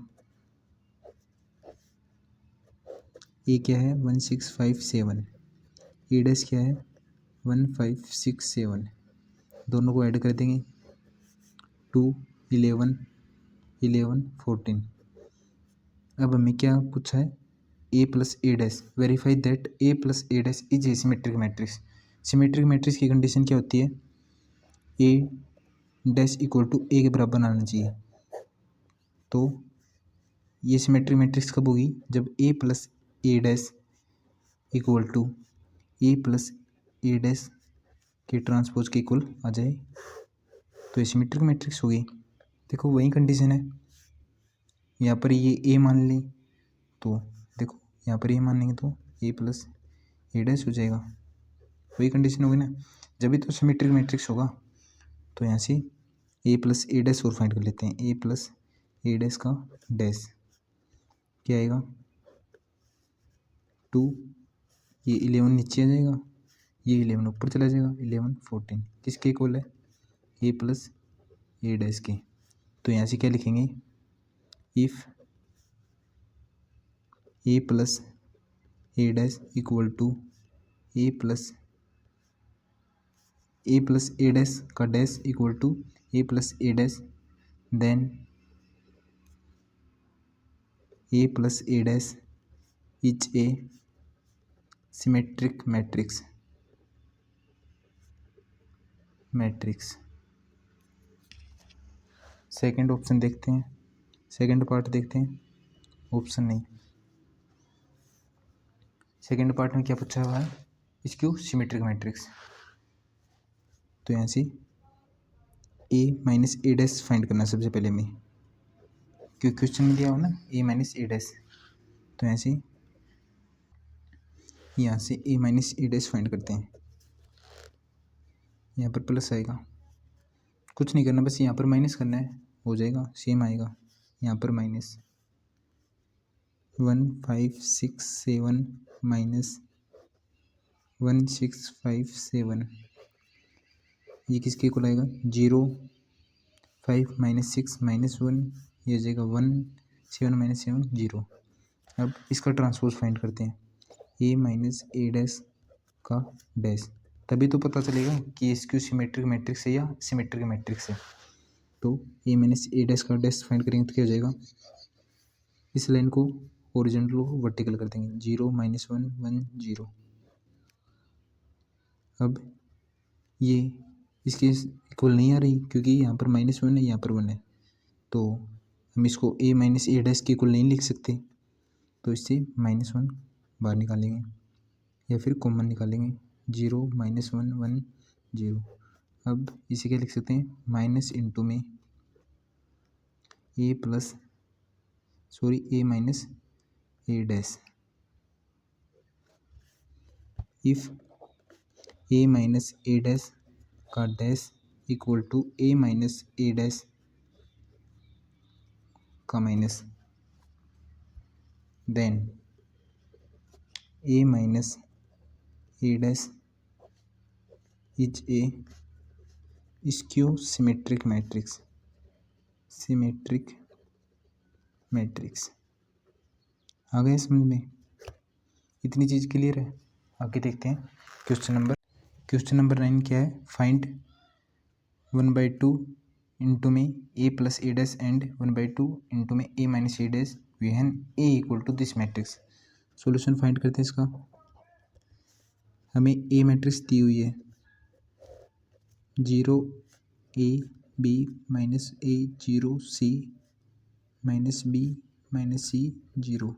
ए क्या है 1657, ए डैश क्या है 1567, दोनों को ऐड कर देंगे 2 11 11 14। अब हमें क्या पूछा है, A plus A dash, verify that A plus A dash is a symmetric matrix. Symmetric matrix की कंडीशन क्या होती है, A dash equal to A के बराबर आना चाहिए। तो ये सिमेट्रिक मैट्रिक्स कब होगी, जब A plus A dash equal to A plus A dash के ट्रांसपोज के इक्वल आ जाए, तो ये सिमेट्रिक मैट्रिक्स होगी। देखो वही कंडीशन है, यहाँ पर ये ए मान लें तो देखो यहाँ पर ए मान लेंगे तो ए प्लस ए डैश हो जाएगा, वही कंडीशन होगी ना, जब भी तो सिमेट्रिक मैट्रिक्स होगा। तो यहाँ से ए प्लस ए डैश और फाइंड कर लेते हैं, ए प्लस ए डैश का डैश क्या आएगा 2, ये 11 नीचे आ जाएगा, ये 11 ऊपर चला जाएगा, 11 14 किसके इक्वल है, ए प्लस ए डैश के। तो यहाँ से क्या लिखेंगे, if A plus A dash equal to A plus A dash का dash equal to A plus A dash, then A plus A dash is a symmetric matrix. Second option देखते हैं, second part देखते हैं, option नहीं, second part में क्या पूछा हुआ है, इसक्यू सिमेट्रिक मैट्रिक्स। तो यहाँ से ए माइनस ए डैश फाइंड करना सबसे पहले में, क्योंकि क्वेश्चन में दिया हो ना ए माइनस ए डैश। तो यहाँ से ए माइनस ए डैश फाइंड करते हैं, यहाँ पर प्लस आएगा, कुछ नहीं करना, बस यहाँ पर माइनस करना है, हो जाएगा सेम आएगा, यहाँ पर माइनस 1567 माइनस 1657, ये किसके इक्वल आएगा 0 5 माइनस 6 माइनस 1, ये हो जाएगा 1 7 माइनस 7 0। अब इसका ट्रांसपोज फाइंड करते हैं, ए माइनस ए डैश का डैश, तभी तो पता चलेगा कि इसक्यू सिमेट्रिक मैट्रिक्स है या सिमेट्रिक मैट्रिक्स है। तो ए माइनस ए डैश का डैश फाइंड करेंगे तो क्या हो जाएगा, इस लाइन को हॉरिजॉन्टल को वर्टिकल कर देंगे, 0 माइनस 1 1 0। अब ये इसके इक्वल नहीं आ रही, क्योंकि यहाँ पर -1 है, यहाँ पर 1 है, तो हम इसको ए माइनस ए डैश के इक्वल नहीं लिख सकते, तो इससे -1 बाहर निकालेंगे या फिर कॉमन निकालेंगे, 0 माइनस 1 1 0। अब इसे क्या लिख सकते हैं, माइनस इंटू में A minus A dash, if A minus A dash का dash equal to A minus A dash का minus, then A minus A dash is a skew symmetric matrix. आ गया समझ में, इतनी चीज़ क्लियर है। आगे देखते हैं क्वेश्चन नंबर 9 क्या है, फाइंड 1/2 इंटू में A plus A dash and 1/2 into में A minus A dash when A equal to this matrix. Solution find करते हैं इसका। हमें ए मैट्रिक्स दी हुई है 0 A B minus A 0 C minus B minus C 0।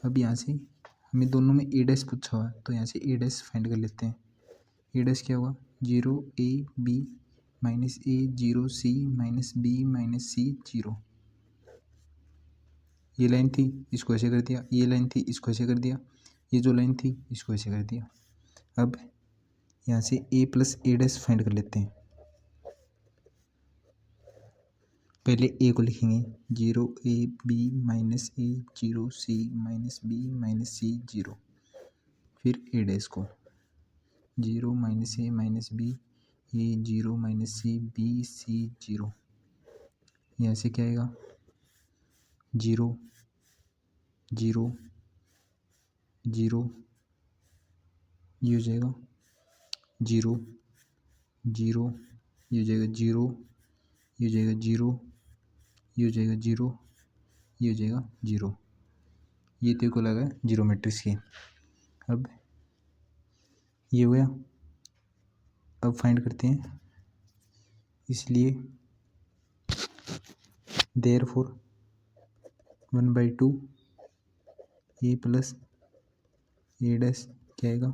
अब यहाँ से हमें दोनों में ए डैश पूछा हुआ है, तो यहाँ से ए डैश फाइंड कर लेते हैं। ए डैश क्या होगा 0 A B minus A 0 C minus B minus C 0। ये लाइन थी, इसको ऐसे कर दिया, ये लाइन थी, इसको ऐसे कर दिया, ये जो लाइन थी इसको ऐसे कर दिया। अब यहाँ से A plus A dash find कर लेते हैं। पहले ए को लिखेंगे 0 A B minus A 0 C minus B minus C 0, फिर ए डैश को 0 minus A minus B A zero minus C B C zero, यहाँ से क्या आएगा जीरो जीरो जीरो, ये हो जाएगा जीरो जीरो, ये हो जाएगा जीरो, ये हो जाएगा जीरो, ये हो जाएगा जीरो, ये हो जाएगा जीरो। ये तो को लगा जीरो मैट्रिक्स की। अब ये हो गया। अब फाइंड करते हैं, इसलिए therefore 1/2 A plus A dash क्या आएगा,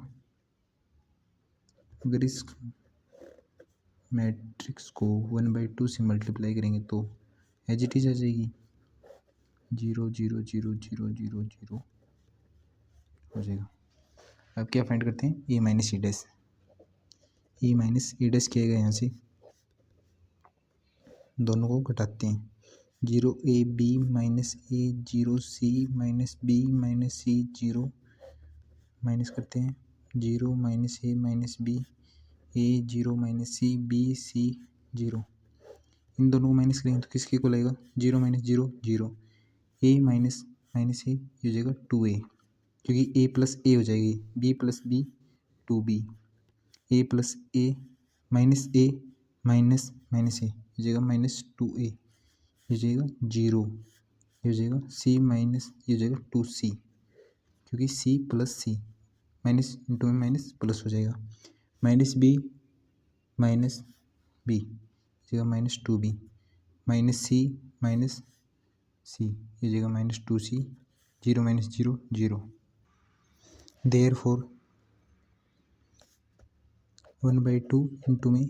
अगर इस मैट्रिक्स को 1/2 से मल्टीप्लाई करेंगे तो एज इट इज आ जाएगी, 0 0 0 0 0 0 हो जाएगा। अब क्या फाइंड करते हैं, A minus A dash, A minus A dash क्या आएगा, यहाँ से दोनों को घटाते हैं, 0 A B minus A 0 C minus B minus C 0, minus करते हैं 0 minus B A 0 minus C B C 0, इन दोनों को माइनस करेंगे तो किसके को लगेगा, 0 minus 0 0, A minus minus A हो जाएगा 2a, क्योंकि a प्लस ए हो जाएगी, b plus B 2b, a plus A minus minus A हो जाएगा माइनस 2a, हो जाएगा 0, हो जाएगा c माइनस, ये हो जाएगा 2c, क्योंकि c प्लस सी माइनस इंटू में माइनस प्लस हो जाएगा, माइनस बी हो जाएगा माइनस 2b, माइनस सी हो जाएगा minus 2c, 0 minus 0 0। Therefore 1/2 into में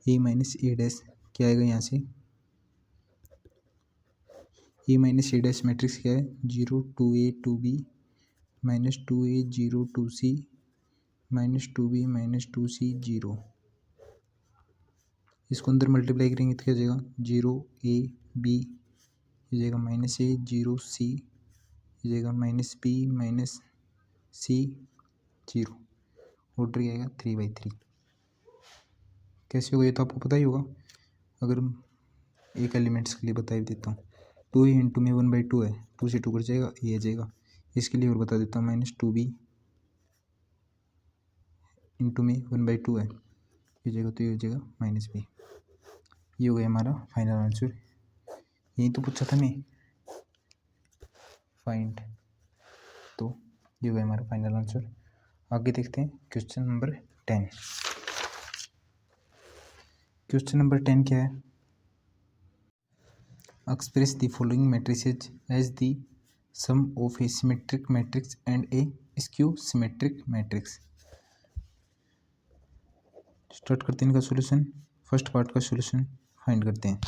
ए माइनस ए डैश क्या आएगा, यहाँ से ए माइनस ए डैश मैट्रिक्स क्या है, 0 2a 2b minus 2a 0 2c minus 2b minus 2c 0, इसको अंदर मल्टीप्लाई करेंगे तो क्या हो जाएगा, 0 a b हो जाएगा माइनस ए 0 c हो जाएगा minus b minus c 0, order आएगा 3/3। कैसे होगा ये तो आपको पता ही होगा, अगर एक एलिमेंट्स के लिए बता ही देता हूँ, 2a इंटू में 1/2 है, 2 से 2 कर जाएगा, ए आ जाएगा, इसके लिए और बता देता हूँ, माइनस 2b इंटू में 1/2 है, ये जाएगा तो ये हो जाएगा माइनस b। ये हो गया हमारा फाइनल आंसर, यही तो पूछा था मैं फाइंड, तो ये हो गया हमारा फाइनल आंसर। आगे देखते हैं क्वेश्चन नंबर 10। क्वेश्चन नंबर 10 क्या है, express the following matrices as the sum of a symmetric matrix and a skew symmetric matrix. Start करते हैं इनका सॉल्यूशन, फर्स्ट पार्ट का सॉल्यूशन फाइंड करते हैं।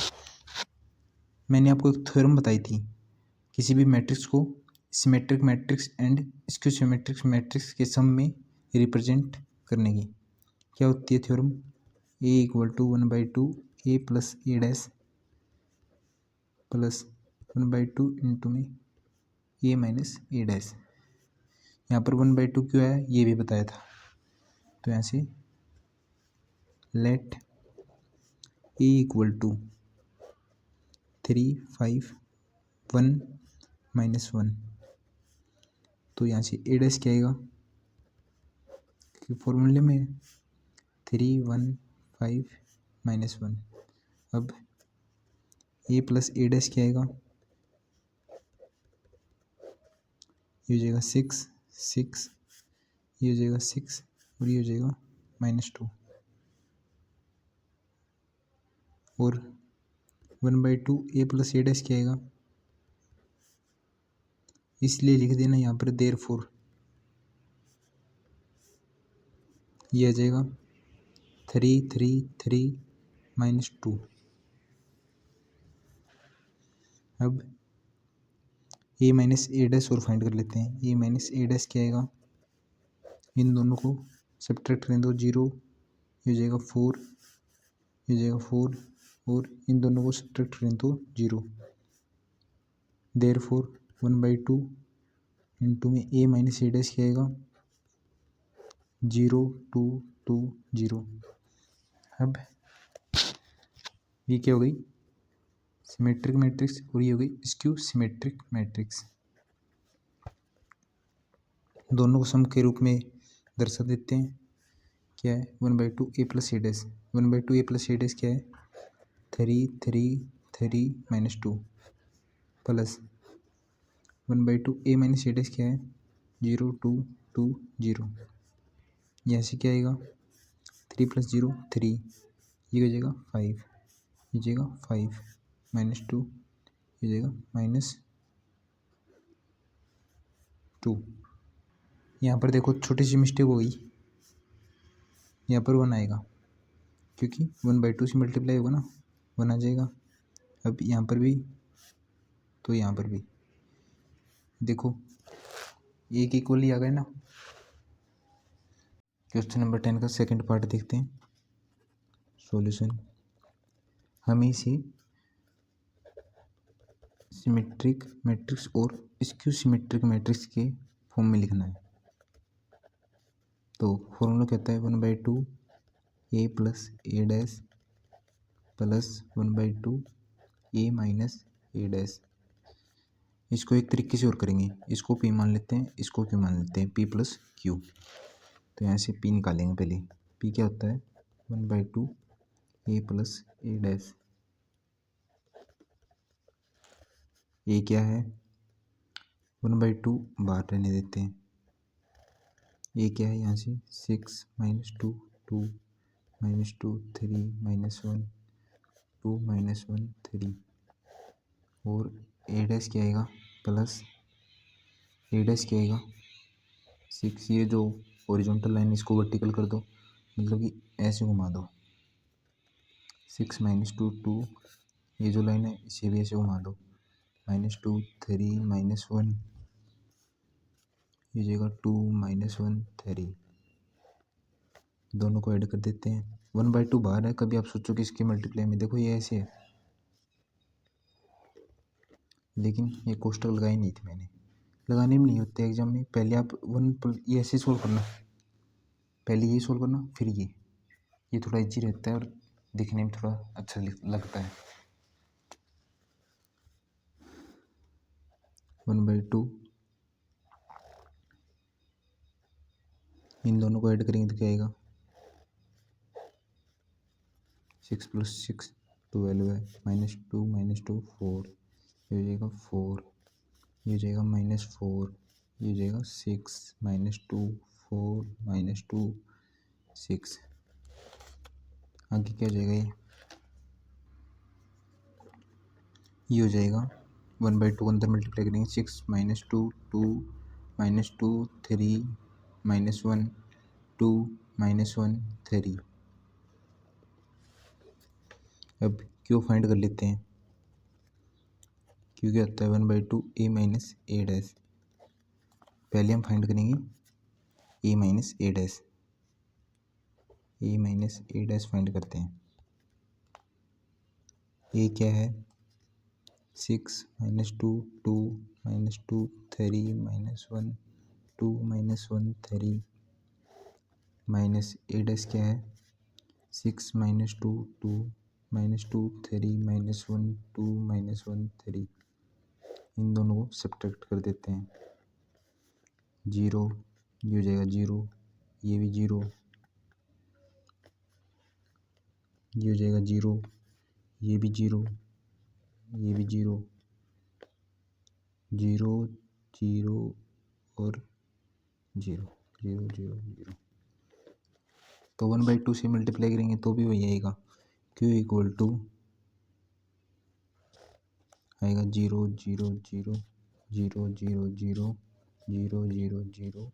मैंने आपको एक थ्योरम बताई थी, किसी भी मैट्रिक्स को symmetric matrix and skew symmetric matrix के सम में रिप्रेजेंट करने की। क्या होती है theorem, A equal to 1/2 A plus A dash plus 1/2 into में ए माइनस ए डैश। यहाँ पर 1/2 क्यों है ये भी बताया था, तो यहाँ से let A equal to 3 5 1 minus 1, तो यहाँ से ए डैश क्या आएगा, फॉर्मूले में 3 1 5 माइनस 1। अब ए प्लस ए डैश क्या आएगा, ये हो जाएगा 6 6, ये हो जाएगा 6 और ये हो जाएगा -2, और 1/2 ए प्लस ए डैश क्या आएगा, इसलिए लिख देना यहाँ पर देयरफॉर, ये आ जाएगा 3 3 3 -2। अब ए माइनस ए डैश और फाइंड कर लेते हैं, ए माइनस ए डैश क्या आएगा, इन दोनों को सब्ट्रैक्ट करें तो 0, ये हो जाएगा 4, ये हो जाएगा 4, और इन दोनों को सब्ट्रैक्ट करें तो 0। देयरफॉर 1/2 इंटू में ए माइनस ए डैश क्या आएगा, 0 2 2 0। अब ये क्या हो गई, सिमेट्रिक मैट्रिक्स, और ये हो गई स्क्यू सिमेट्रिक मैट्रिक्स। दोनों को सम के रूप में दर्शा देते हैं। क्या है, 1/2 A plus A dash, 1/2 A plus A dash क्या है, 3 3 3 -2 plus 1/2 A minus A dash क्या है, 0 2 2 0। यहाँ से क्या आएगा, 3 + 0 3, ये हो जाएगा 5, ये हो जाएगा 5 -2, ये हो जाएगा -2। यहाँ पर देखो छोटी सी मिस्टेक हो गई, यहाँ पर 1 आएगा क्योंकि 1/2 से मल्टीप्लाई होगा ना, 1 आ जाएगा। अब यहाँ पर भी, तो यहाँ पर भी देखो एक इक्वली आ गए ना। क्वेश्चन नंबर 10 का सेकंड पार्ट देखते हैं, सॉल्यूशन। हमें इसे सिमेट्रिक मैट्रिक्स और स्क्यू सिमेट्रिक मैट्रिक्स के फॉर्म में लिखना है। तो फॉर्मूला कहता है 1/2 A plus A dash plus 1/2 A minus A dash. इसको एक तरीके से और करेंगे, इसको पी मान लेते हैं, इसको क्यू मान लेते हैं, पी प्लस क्यू। तो यहाँ से पी निकालेंगे पहले। पी क्या होता है, 1/2 ए प्लस ए डैश, ए क्या है, 1/2 बाहर रहने देते हैं। ये क्या है, यहाँ से 6 -2 2 -2 3 -1 2 -1 3, और ए डैश क्या आएगा, प्लस ए डैश क्या आएगा 6। ये जो हॉरिजॉन्टल लाइन इसको वर्टिकल कर दो, मतलब कि ऐसे घुमा दो, 6 -2 2, ये जो लाइन है इसे भी ऐसे घुमा दो, -2 3 -1, ये जगह 2 -1 3। दोनों को ऐड कर देते हैं। 1/2 बाहर है, कभी आप सोचो कि इसके मल्टीप्लाई में देखो ये ऐसे है, लेकिन ये कोष्टक लगाई नहीं थी मैंने, लगाने में नहीं होते एग्जाम में। पहले आप ये ऐसे सोल्व करना, पहले ये सोल्व करना फिर ये थोड़ा इजी रहता है और दिखने में थोड़ा अच्छा लगता है। 1/2 इन दोनों को ऐड करेंगे तो क्या आएगा, 6 + 6 12 है, -2 -2 4, ये हो जाएगा 4, ये हो जाएगा -4, ये हो जाएगा 6 -2 4 -2 6। आगे क्या हो जाएगा, ये हो जाएगा 1/2 अंदर मल्टीप्लाई करेंगे, 6 -2 2 -2 3 -1 2 -1 3। अब क्यू फाइंड कर लेते हैं। क्यू क्या होता है, 1/2 ए माइनस ए डैश। पहले हम फाइंड करेंगे ए minus A dash, A minus A dash find करते हैं। ए क्या है, 6 -2 2 -2 3 -1 2 -1 3, माइनस ए डैश क्या है, 6 -2 2 -2 3 -1 2 -1 3। इन दोनों को सब्ट्रैक्ट कर देते हैं, 0, ये हो जाएगा 0, ये भी 0, ये हो जाएगा 0, ये भी 0, ये भी 0 0 0 और 0 0 0 0। तो 1/2 से मल्टीप्लाई करेंगे तो भी वही आएगा, क्यू इक्वल टू आएगा 0 0 0 0 0 0 0 0 0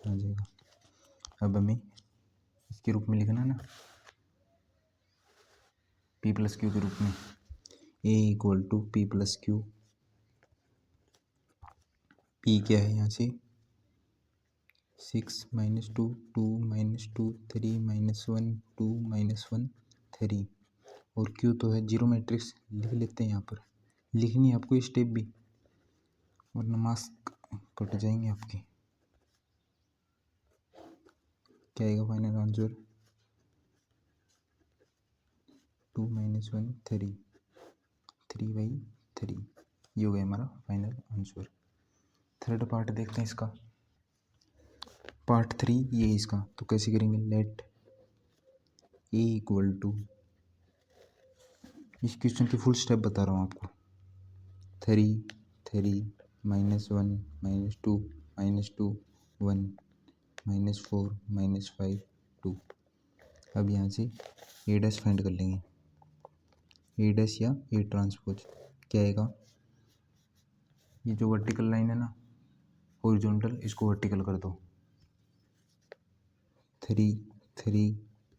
आ जाएगा। अब हमें इसके रूप में लिखना ना, p + q के रूप में, a = p + q। p क्या है, यहाँ से 6 -2 2 -2 3 -1 2 -1 3, और क्यू तो है जीरो मैट्रिक्स, लिख लेते हैं यहाँ पर। लिखनी है आपको स्टेप भी, वरना मार्क्स कट जाएंगे आपके। क्या आएगा फाइनल आंसर, 2 माइनस 1 3, 3/3। ये हो गया हमारा फाइनल आंसर। थर्ड पार्ट देखते हैं इसका। पार्ट 3 ये इसका, तो कैसे करेंगे, लेट ए इक्वल टू, इस क्वेश्चन की फुल स्टेप बता रहा हूँ आपको। 3 -1 -2 -2 1 -4 -5 2। अब यहाँ से ए डैश फाइंड कर लेंगे, ए डैश या ए ट्रांसपोज क्या आएगा। ये जो वर्टिकल लाइन है ना हॉरिजॉन्टल, इसको वर्टिकल कर दो। 3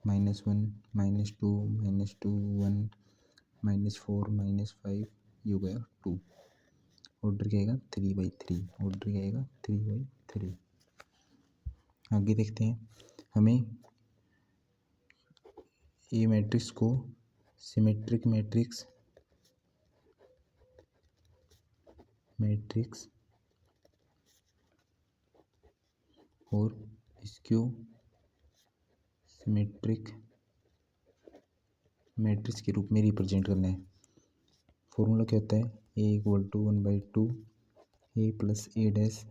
-1 -2 -2 1 -4 -5, ये हो गया 2। ऑर्डर क्या आएगा 3/3, ऑर्डर क्या आएगा 3/3। आगे देखते हैं, हमें ए मैट्रिक्स को सिमेट्रिक मैट्रिक्स और स्क्यू सिमेट्रिक मैट्रिक्स के रूप में रिप्रेजेंट करना है। फॉर्मूला क्या होता है, A equal to 1/2 A plus A dash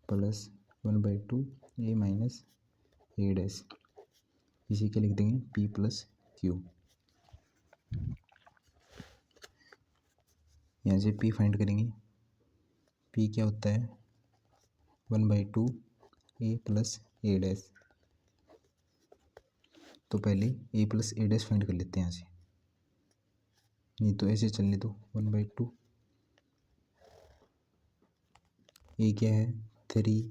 plus 1/2 A minus A dash. इसी के लिख देंगे पी प्लस क्यू। यहाँ से पी फाइंड करेंगे। पी क्या होता है 1/2 ए प्लस ए डैश। तो पहले ए प्लस ए डैश फाइंड कर लेते हैं यहाँ से, नहीं तो ऐसे चलने दो। 1/2 ए क्या है 3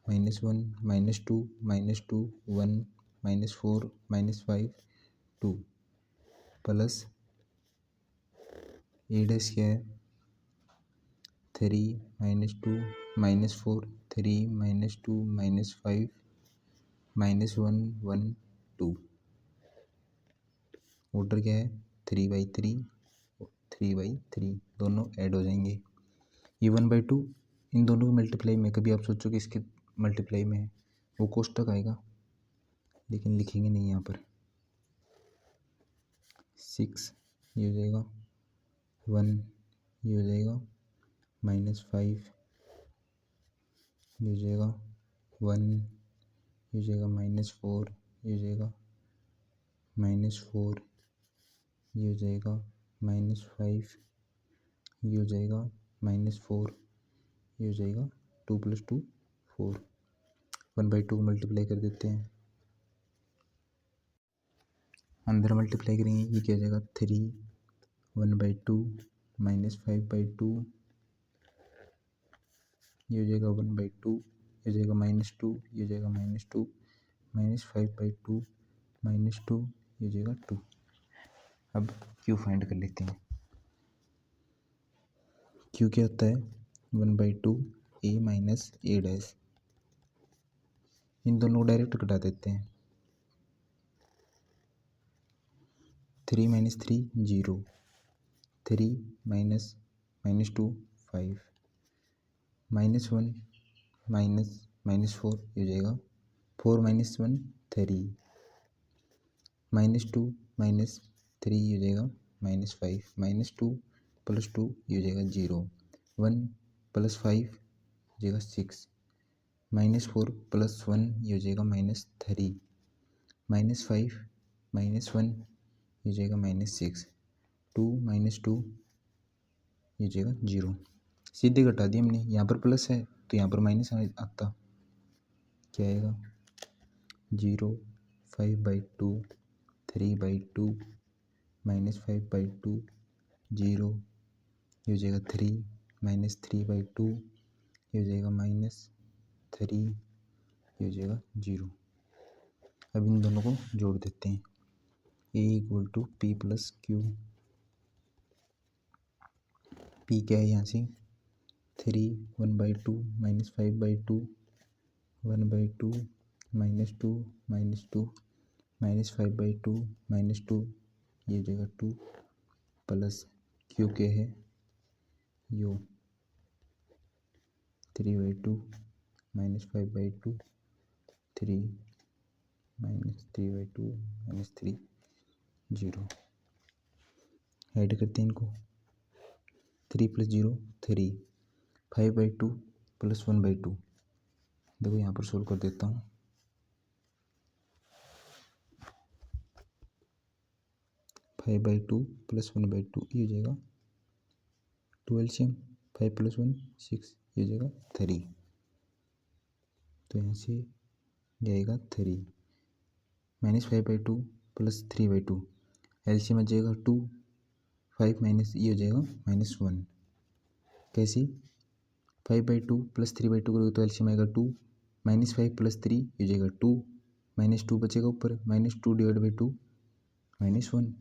-1 -2 -2 1 -4 -5 2 प्लस ए डैश क्या है 3 -2 -4 3 -2 -5 -1 1 2। ऑर्डर क्या है 3/3 दोनों ऐड हो जाएंगे। ये 1/2 इन दोनों की मल्टीप्लाई में, कभी आप सोचो कि इसके मल्टीप्लाई में है, वो कोष्टक आएगा, लेकिन लिखेंगे नहीं यहाँ पर। 6 ये हो जाएगा 1, ये हो जाएगा -5, ये हो जाएगा 1, ये हो जाएगा -4, ये हो जाएगा -4, ये हो जाएगा -5, ये हो जाएगा -4, ये हो जाएगा 2 + 2 4। 1/2 को मल्टीप्लाई कर देते हैं, अंदर मल्टीप्लाई करेंगे, ये क्या हो जाएगा 3 1/2 -5/2, ये हो जाएगा 1/2, ये हो जाएगा -2, ये हो जाएगा -2 -5/2 -2, ये हो जाएगा 2। अब क्यू फाइंड कर लेते हैं। क्यू क्या होता है 1/2 ए माइनस ए डैश। इन दोनों को डायरेक्ट घटा देते हैं। 3 - 3 0, 3 -2 5, -1 -4 ये हो जाएगा 4 - 1 3, -2 -3 ये हो जाएगा -5, -2 + 2 ये हो जाएगा 0, 1 + 5 हो जाएगा 6, -4 + 1 ये हो जाएगा -3, -5 -1 ये हो जाएगा -6, 2 - 2 ये हो जाएगा 0। सीधे घटा दिया हमने, यहाँ पर प्लस है तो यहाँ पर माइनस आता, क्या आएगा 0 5/2 3/2 -5/2 0, ये हो जाएगा 3 -3/2 ये हो जाएगा -3, ये हो जाएगा 0। अब इन दोनों को जोड़ देते हैं। A equal to P plus Q. P क्या है यहाँ से 3 1/2 -5/2 1/2 -2 -2 -5/2 -2, ये हो जाएगा 2 प्लस क्यू क्या है यो 3/2 -5/2 3 -3/2 -3, 0। ऐड करते हैं इनको, 3 + 0 3, 5/2 + 1/2। देखो यहाँ पर सोल्व कर देता हूँ। 5/2 + 1/2 ये हो जाएगा 2 LCM, 5 + 1 6, ये हो जाएगा 3। तो यहाँ से जाएगा 3 -5/2 + 3/2, LCM आ जाएगा 2, 5 माइनस ये हो जाएगा -1। कैसे? 5/2 + 3/2 करोगे तो LCM आएगा 2, -5 + 3 ये हो जाएगा 2, -2 बचेगा ऊपर, -2 / 2 -1,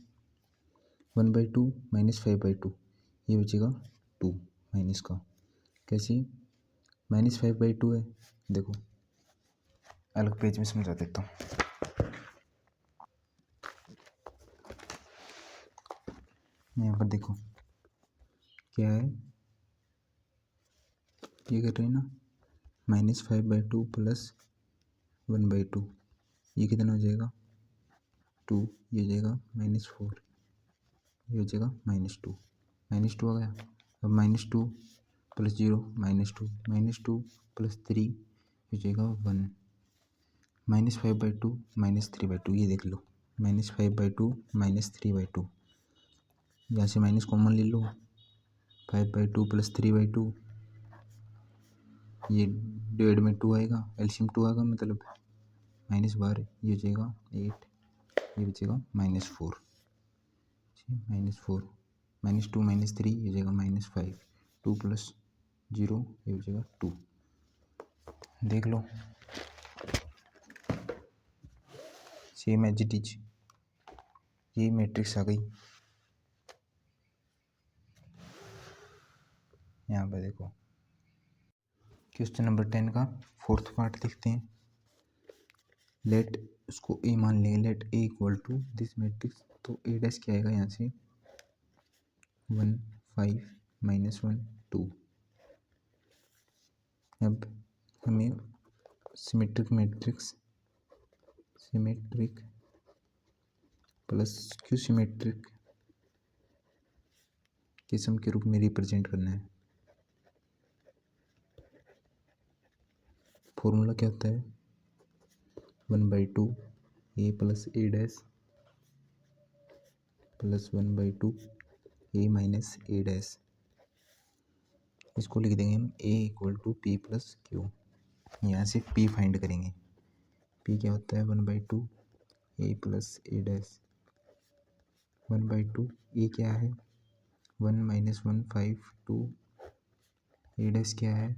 1/2 -5/2 ये बचेगा 2 माइनस का। कैसे? -5/2 है, देखो अलग पेज में समझा देता हूँ। यहाँ पर देखो क्या है, ये कर रहे हैं ना, -5/2 + 1/2, ये कितना हो जाएगा 2, ये हो जाएगा -4, ये हो जाएगा -2, -2 आ गया। अब -2 + 0 -2, -2 + 3 हो जाएगा 1, -5/2 -3/2 ये देख लो, -5/2 -3/2, यहाँ से माइनस कॉमन ले लो, 5/2 + 3/2, ये डिवाइड में 2 आएगा, LCM 2 आएगा, मतलब -12 ये हो जाएगा 8, ये बचेगा -4, -4, -2 -3 ये हो जाएगा -5, 2 + 0 ये हो जाएगा 2। देख लो सेम एज इट इज, ये मैट्रिक्स आ गई। यहाँ पर देखो क्वेश्चन नंबर 10 का 4th पार्ट देखते हैं। लेट उसको ए मान लेंगे, let A equal to this matrix, तो ए डैश क्या आएगा यहाँ से 1 5 -1 2। अब हमें symmetric matrix, symmetric plus Q symmetric किस्म के रूप में रिप्रेजेंट करना है। फॉर्मूला क्या होता है 1/2 ए + ए डैश + 1/2 ए - ए डैश। इसको लिख देंगे हम ए = P + Q। यहाँ से P फाइंड करेंगे। P क्या होता है 1/2 ए + ए डैश, 1/2 ए क्या है 1 - 1 5 2, ए डैश क्या है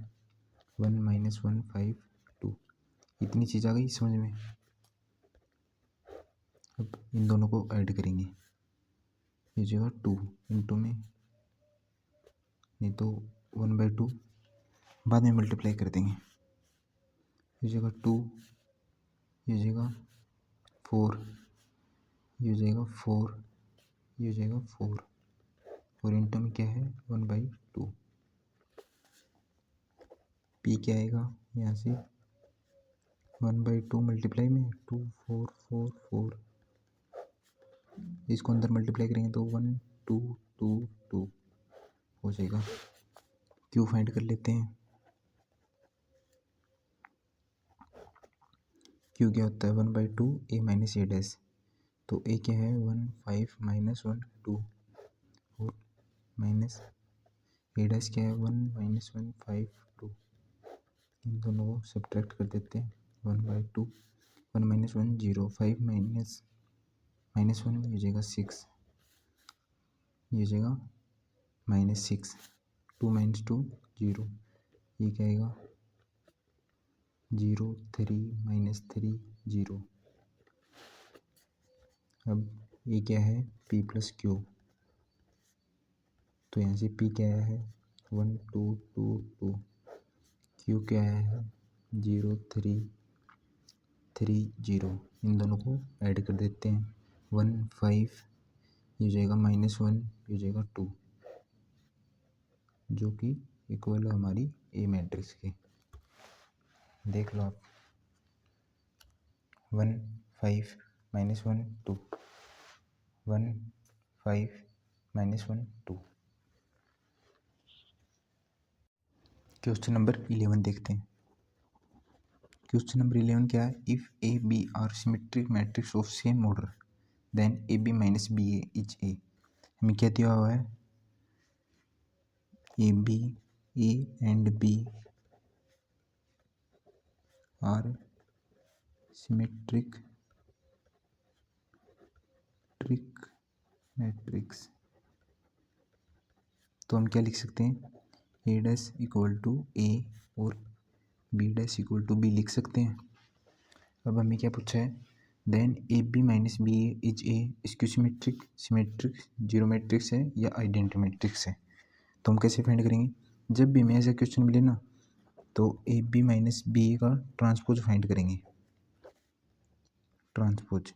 1 - 1 5 2। इतनी चीज़ आ गई समझ में। अब इन दोनों को ऐड करेंगे, ये जो है 2 इंटू में, नहीं तो 1/2 बाद में मल्टीप्लाई कर देंगे, ये जगह 2, ये जगह 4, ये जाएगा 4, ये जाएगा 4, और इंटू में क्या है 1/2। पी क्या आएगा यहाँ से 1/2 मल्टीप्लाई में 2 4 4 4, इसको अंदर मल्टीप्लाई करेंगे तो 1 2 2 2 हो जाएगा। क्यू फाइंड कर लेते हैं। क्यू क्या होता है 1/2 ए - ए डैश, तो ए क्या है 1 5 -1 2, और माइनस ए डैश क्या है 1 - 1 5 2। इन दोनों को सब्ट्रैक्ट कर देते हैं, 1/2 1 - 1 0, 5 -1 ये जाएगा 6, ये जाएगा -6, 2 - 2 0, ये क्या आएगा 0 3 -3 0। अब ये क्या है P + Q, तो यहाँ से P क्या आया है 1 2 2 2, Q क्या आया है 0 3 3 0। इन दोनों को ऐड कर देते हैं, 1 5 ये जाएगा -1, ये जाएगा 2, जो कि इक्वल है हमारी ए मैट्रिक्स की। देख लो आप 1 5 -1 2, 1 5 -1 2। क्वेश्चन नंबर 11 देखते हैं। क्वेश्चन नंबर 11 क्या है? If A B are symmetric matrix of same order then A B minus B A is A. हमें क्या दिया हुआ है? A B A and B are symmetric matrix. तो हम क्या लिख सकते हैं? A dash equal to A और B dash equal to B लिख सकते हैं। अब हमें क्या पूछा है? Then A B minus B A is A. इसकी सिमेट्रिक जीरो मैट्रिक्स है या आइडेंटिटी मैट्रिक्स है? तो हम कैसे फाइंड करेंगे? जब भी हमें ऐसा क्वेश्चन मिले ना, तो A B minus B A का ट्रांसपोज फाइंड करेंगे। ट्रांसपोज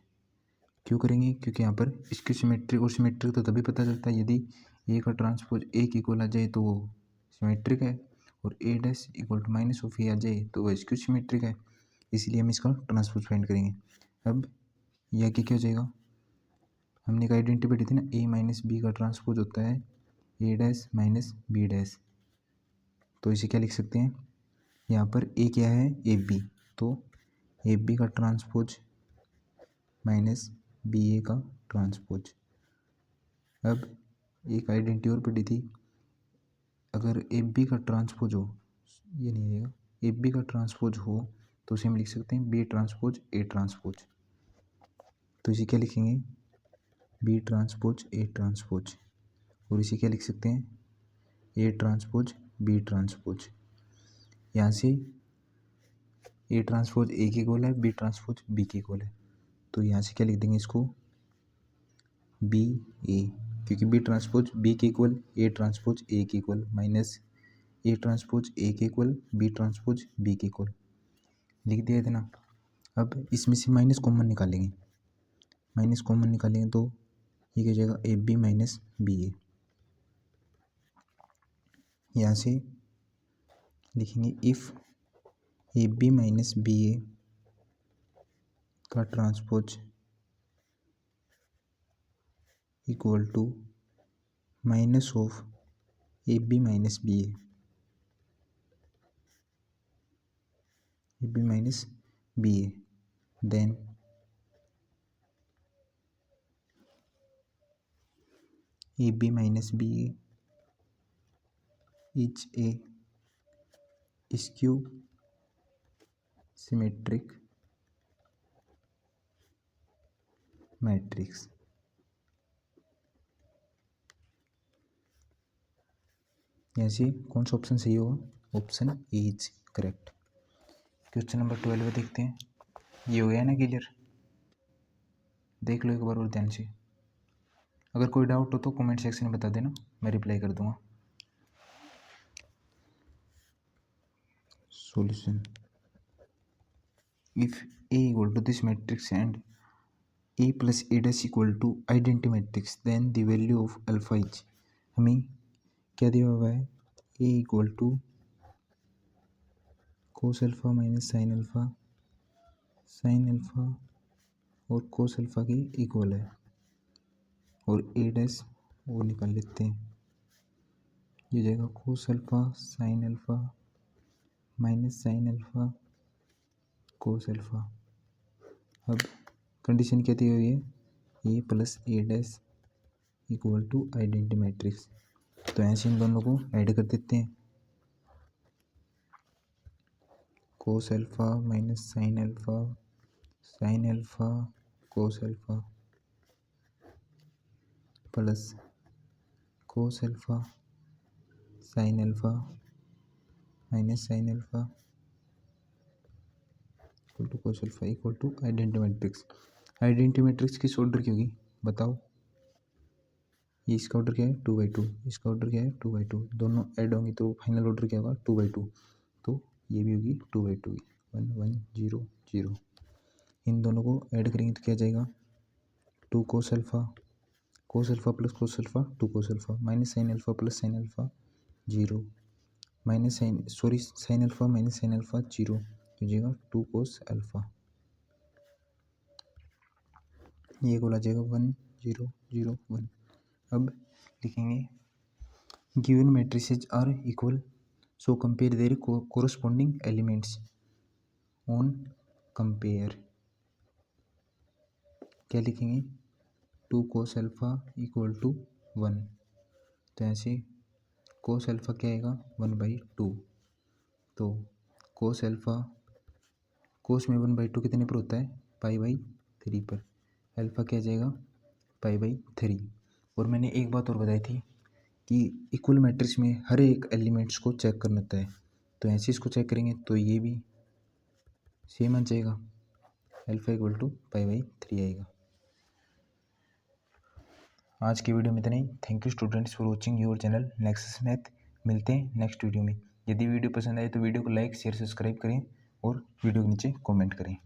क्यों करेंगे? क्योंकि यहाँ पर इसकी सिमेट्रिक और सिमेट्रिक तो तभी पता चलता है यदि ए का ट्रांसपोज ए की इक्वल आ जाए तो वो सिमेट्रिक है, और A dash equal to minus of A आ जाए तो वो इसकी सिमेट्रिक है। इसलिए हम इसका ट्रांसपोज फाइंड करेंगे। अब यह क्या हो जाएगा? हमने एक आइडेंटिटी पढ़ी थी ना, ए माइनस बी का ट्रांसपोज होता है A dash minus B dash. तो इसे क्या लिख सकते हैं? यहाँ पर ए क्या है? A B. तो ए बी का ट्रांसपोज माइनस बी ए का ट्रांसपोज। अब एक आइडेंटिटी और पढ़ी थी, अगर ए बी का ट्रांसपोज हो, ये नहीं आएगा, ए बी का ट्रांसपोज हो तो उसे हम लिख सकते हैं बी ट्रांसपोज ए ट्रांसपोज। तो इसे क्या लिखेंगे? B transpose A transpose. और इसे क्या लिख सकते हैं? A transpose B transpose. यहाँ से ए ट्रांसपोज ए की इक्वल है, बी ट्रांसपोज बी की इक्वल है, तो यहाँ से क्या लिख देंगे इसको? बी ए, क्योंकि बी ट्रांसपोज बी की इक्वल ए ट्रांसपोज ए की equal minus A transpose A के इक्वल बी ट्रांसपोज बी के इक्वल लिख दिया था ना। अब इसमें से माइनस कॉमन निकालेंगे। माइनस कॉमन निकालेंगे तो ये क्या हो जाएगा? A B minus B A. यहाँ से लिखेंगे if A B minus B A का transpose equal to minus of A B minus B A. A B minus B A then A B minus B A is a skew symmetric matrix. यहाँ से कौन सा option सही होगा? Option A is correct. Question number 12 देखते हैं। ये हो गया ना क्लियर? देख लो एक बार और ध्यान से। अगर कोई डाउट हो तो कमेंट सेक्शन में बता देना, मैं रिप्लाई कर दूंगा। Solution if A equal to this matrix and A plus A dash equal to identity matrix then the value of alpha is. हमें क्या दिया हुआ है? A equal to cos alpha minus sine alpha और cos alpha के equal है, और A dash वो निकाल लेते हैं, ये जाएगा cos alpha sine alpha minus sine alpha cos alpha. अब कंडीशन क्या दी हुई है? A plus A dash equal to identity matrix. तो ऐसे इन दोनों को ऐड कर देते हैं। Cos alpha minus sine alpha cos alpha plus cos alpha sine alpha minus sine alpha equal to cos alpha equal to identity matrix. आइडेंटिटी मैट्रिक्स किस ऑर्डर की होगी बताओ? ये इसका ऑर्डर क्या है? 2/2। इसका ऑर्डर क्या है? 2/2। दोनों ऐड होंगी तो फाइनल ऑर्डर क्या होगा? 2/2। तो ये भी होगी 2/2 की। 1 1 0 0। इन दोनों को ऐड करेंगे तो क्या जाएगा? 2 कोस अल्फा प्लस कोस अल्फा 2 कोस alpha minus sine alpha plus sine alpha 0 minus sine alpha minus sine alpha 0 हो जाएगा 2 कोस अल्फा। ये बोला जाएगा 1 0 0 1। अब लिखेंगे given matrices are equal, so compare their corresponding elements on compare. क्या लिखेंगे 2 cos अल्फा इक्वल टू 1, तो ऐसे cos अल्फा क्या आएगा 1/2। तो cos अल्फा, cos में 1/2 कितने पर होता है π/3 पर, अल्फा क्या आ जाएगा π/3। और मैंने एक बात और बताई थी कि इक्वल मैट्रिक्स में हर एक एलिमेंट्स को चेक करना होता है, तो ऐसे इसको चेक करेंगे तो ये भी सेम आ जाएगा, अल्फा इक्वल टू π/3 आएगा। आज की वीडियो में इतना ही। Thank you students for watching your channel Nexus Math. मिलते हैं नेक्स्ट वीडियो में। यदि वीडियो पसंद आए तो वीडियो को लाइक शेयर सब्सक्राइब करें और वीडियो के नीचे कमेंट करें।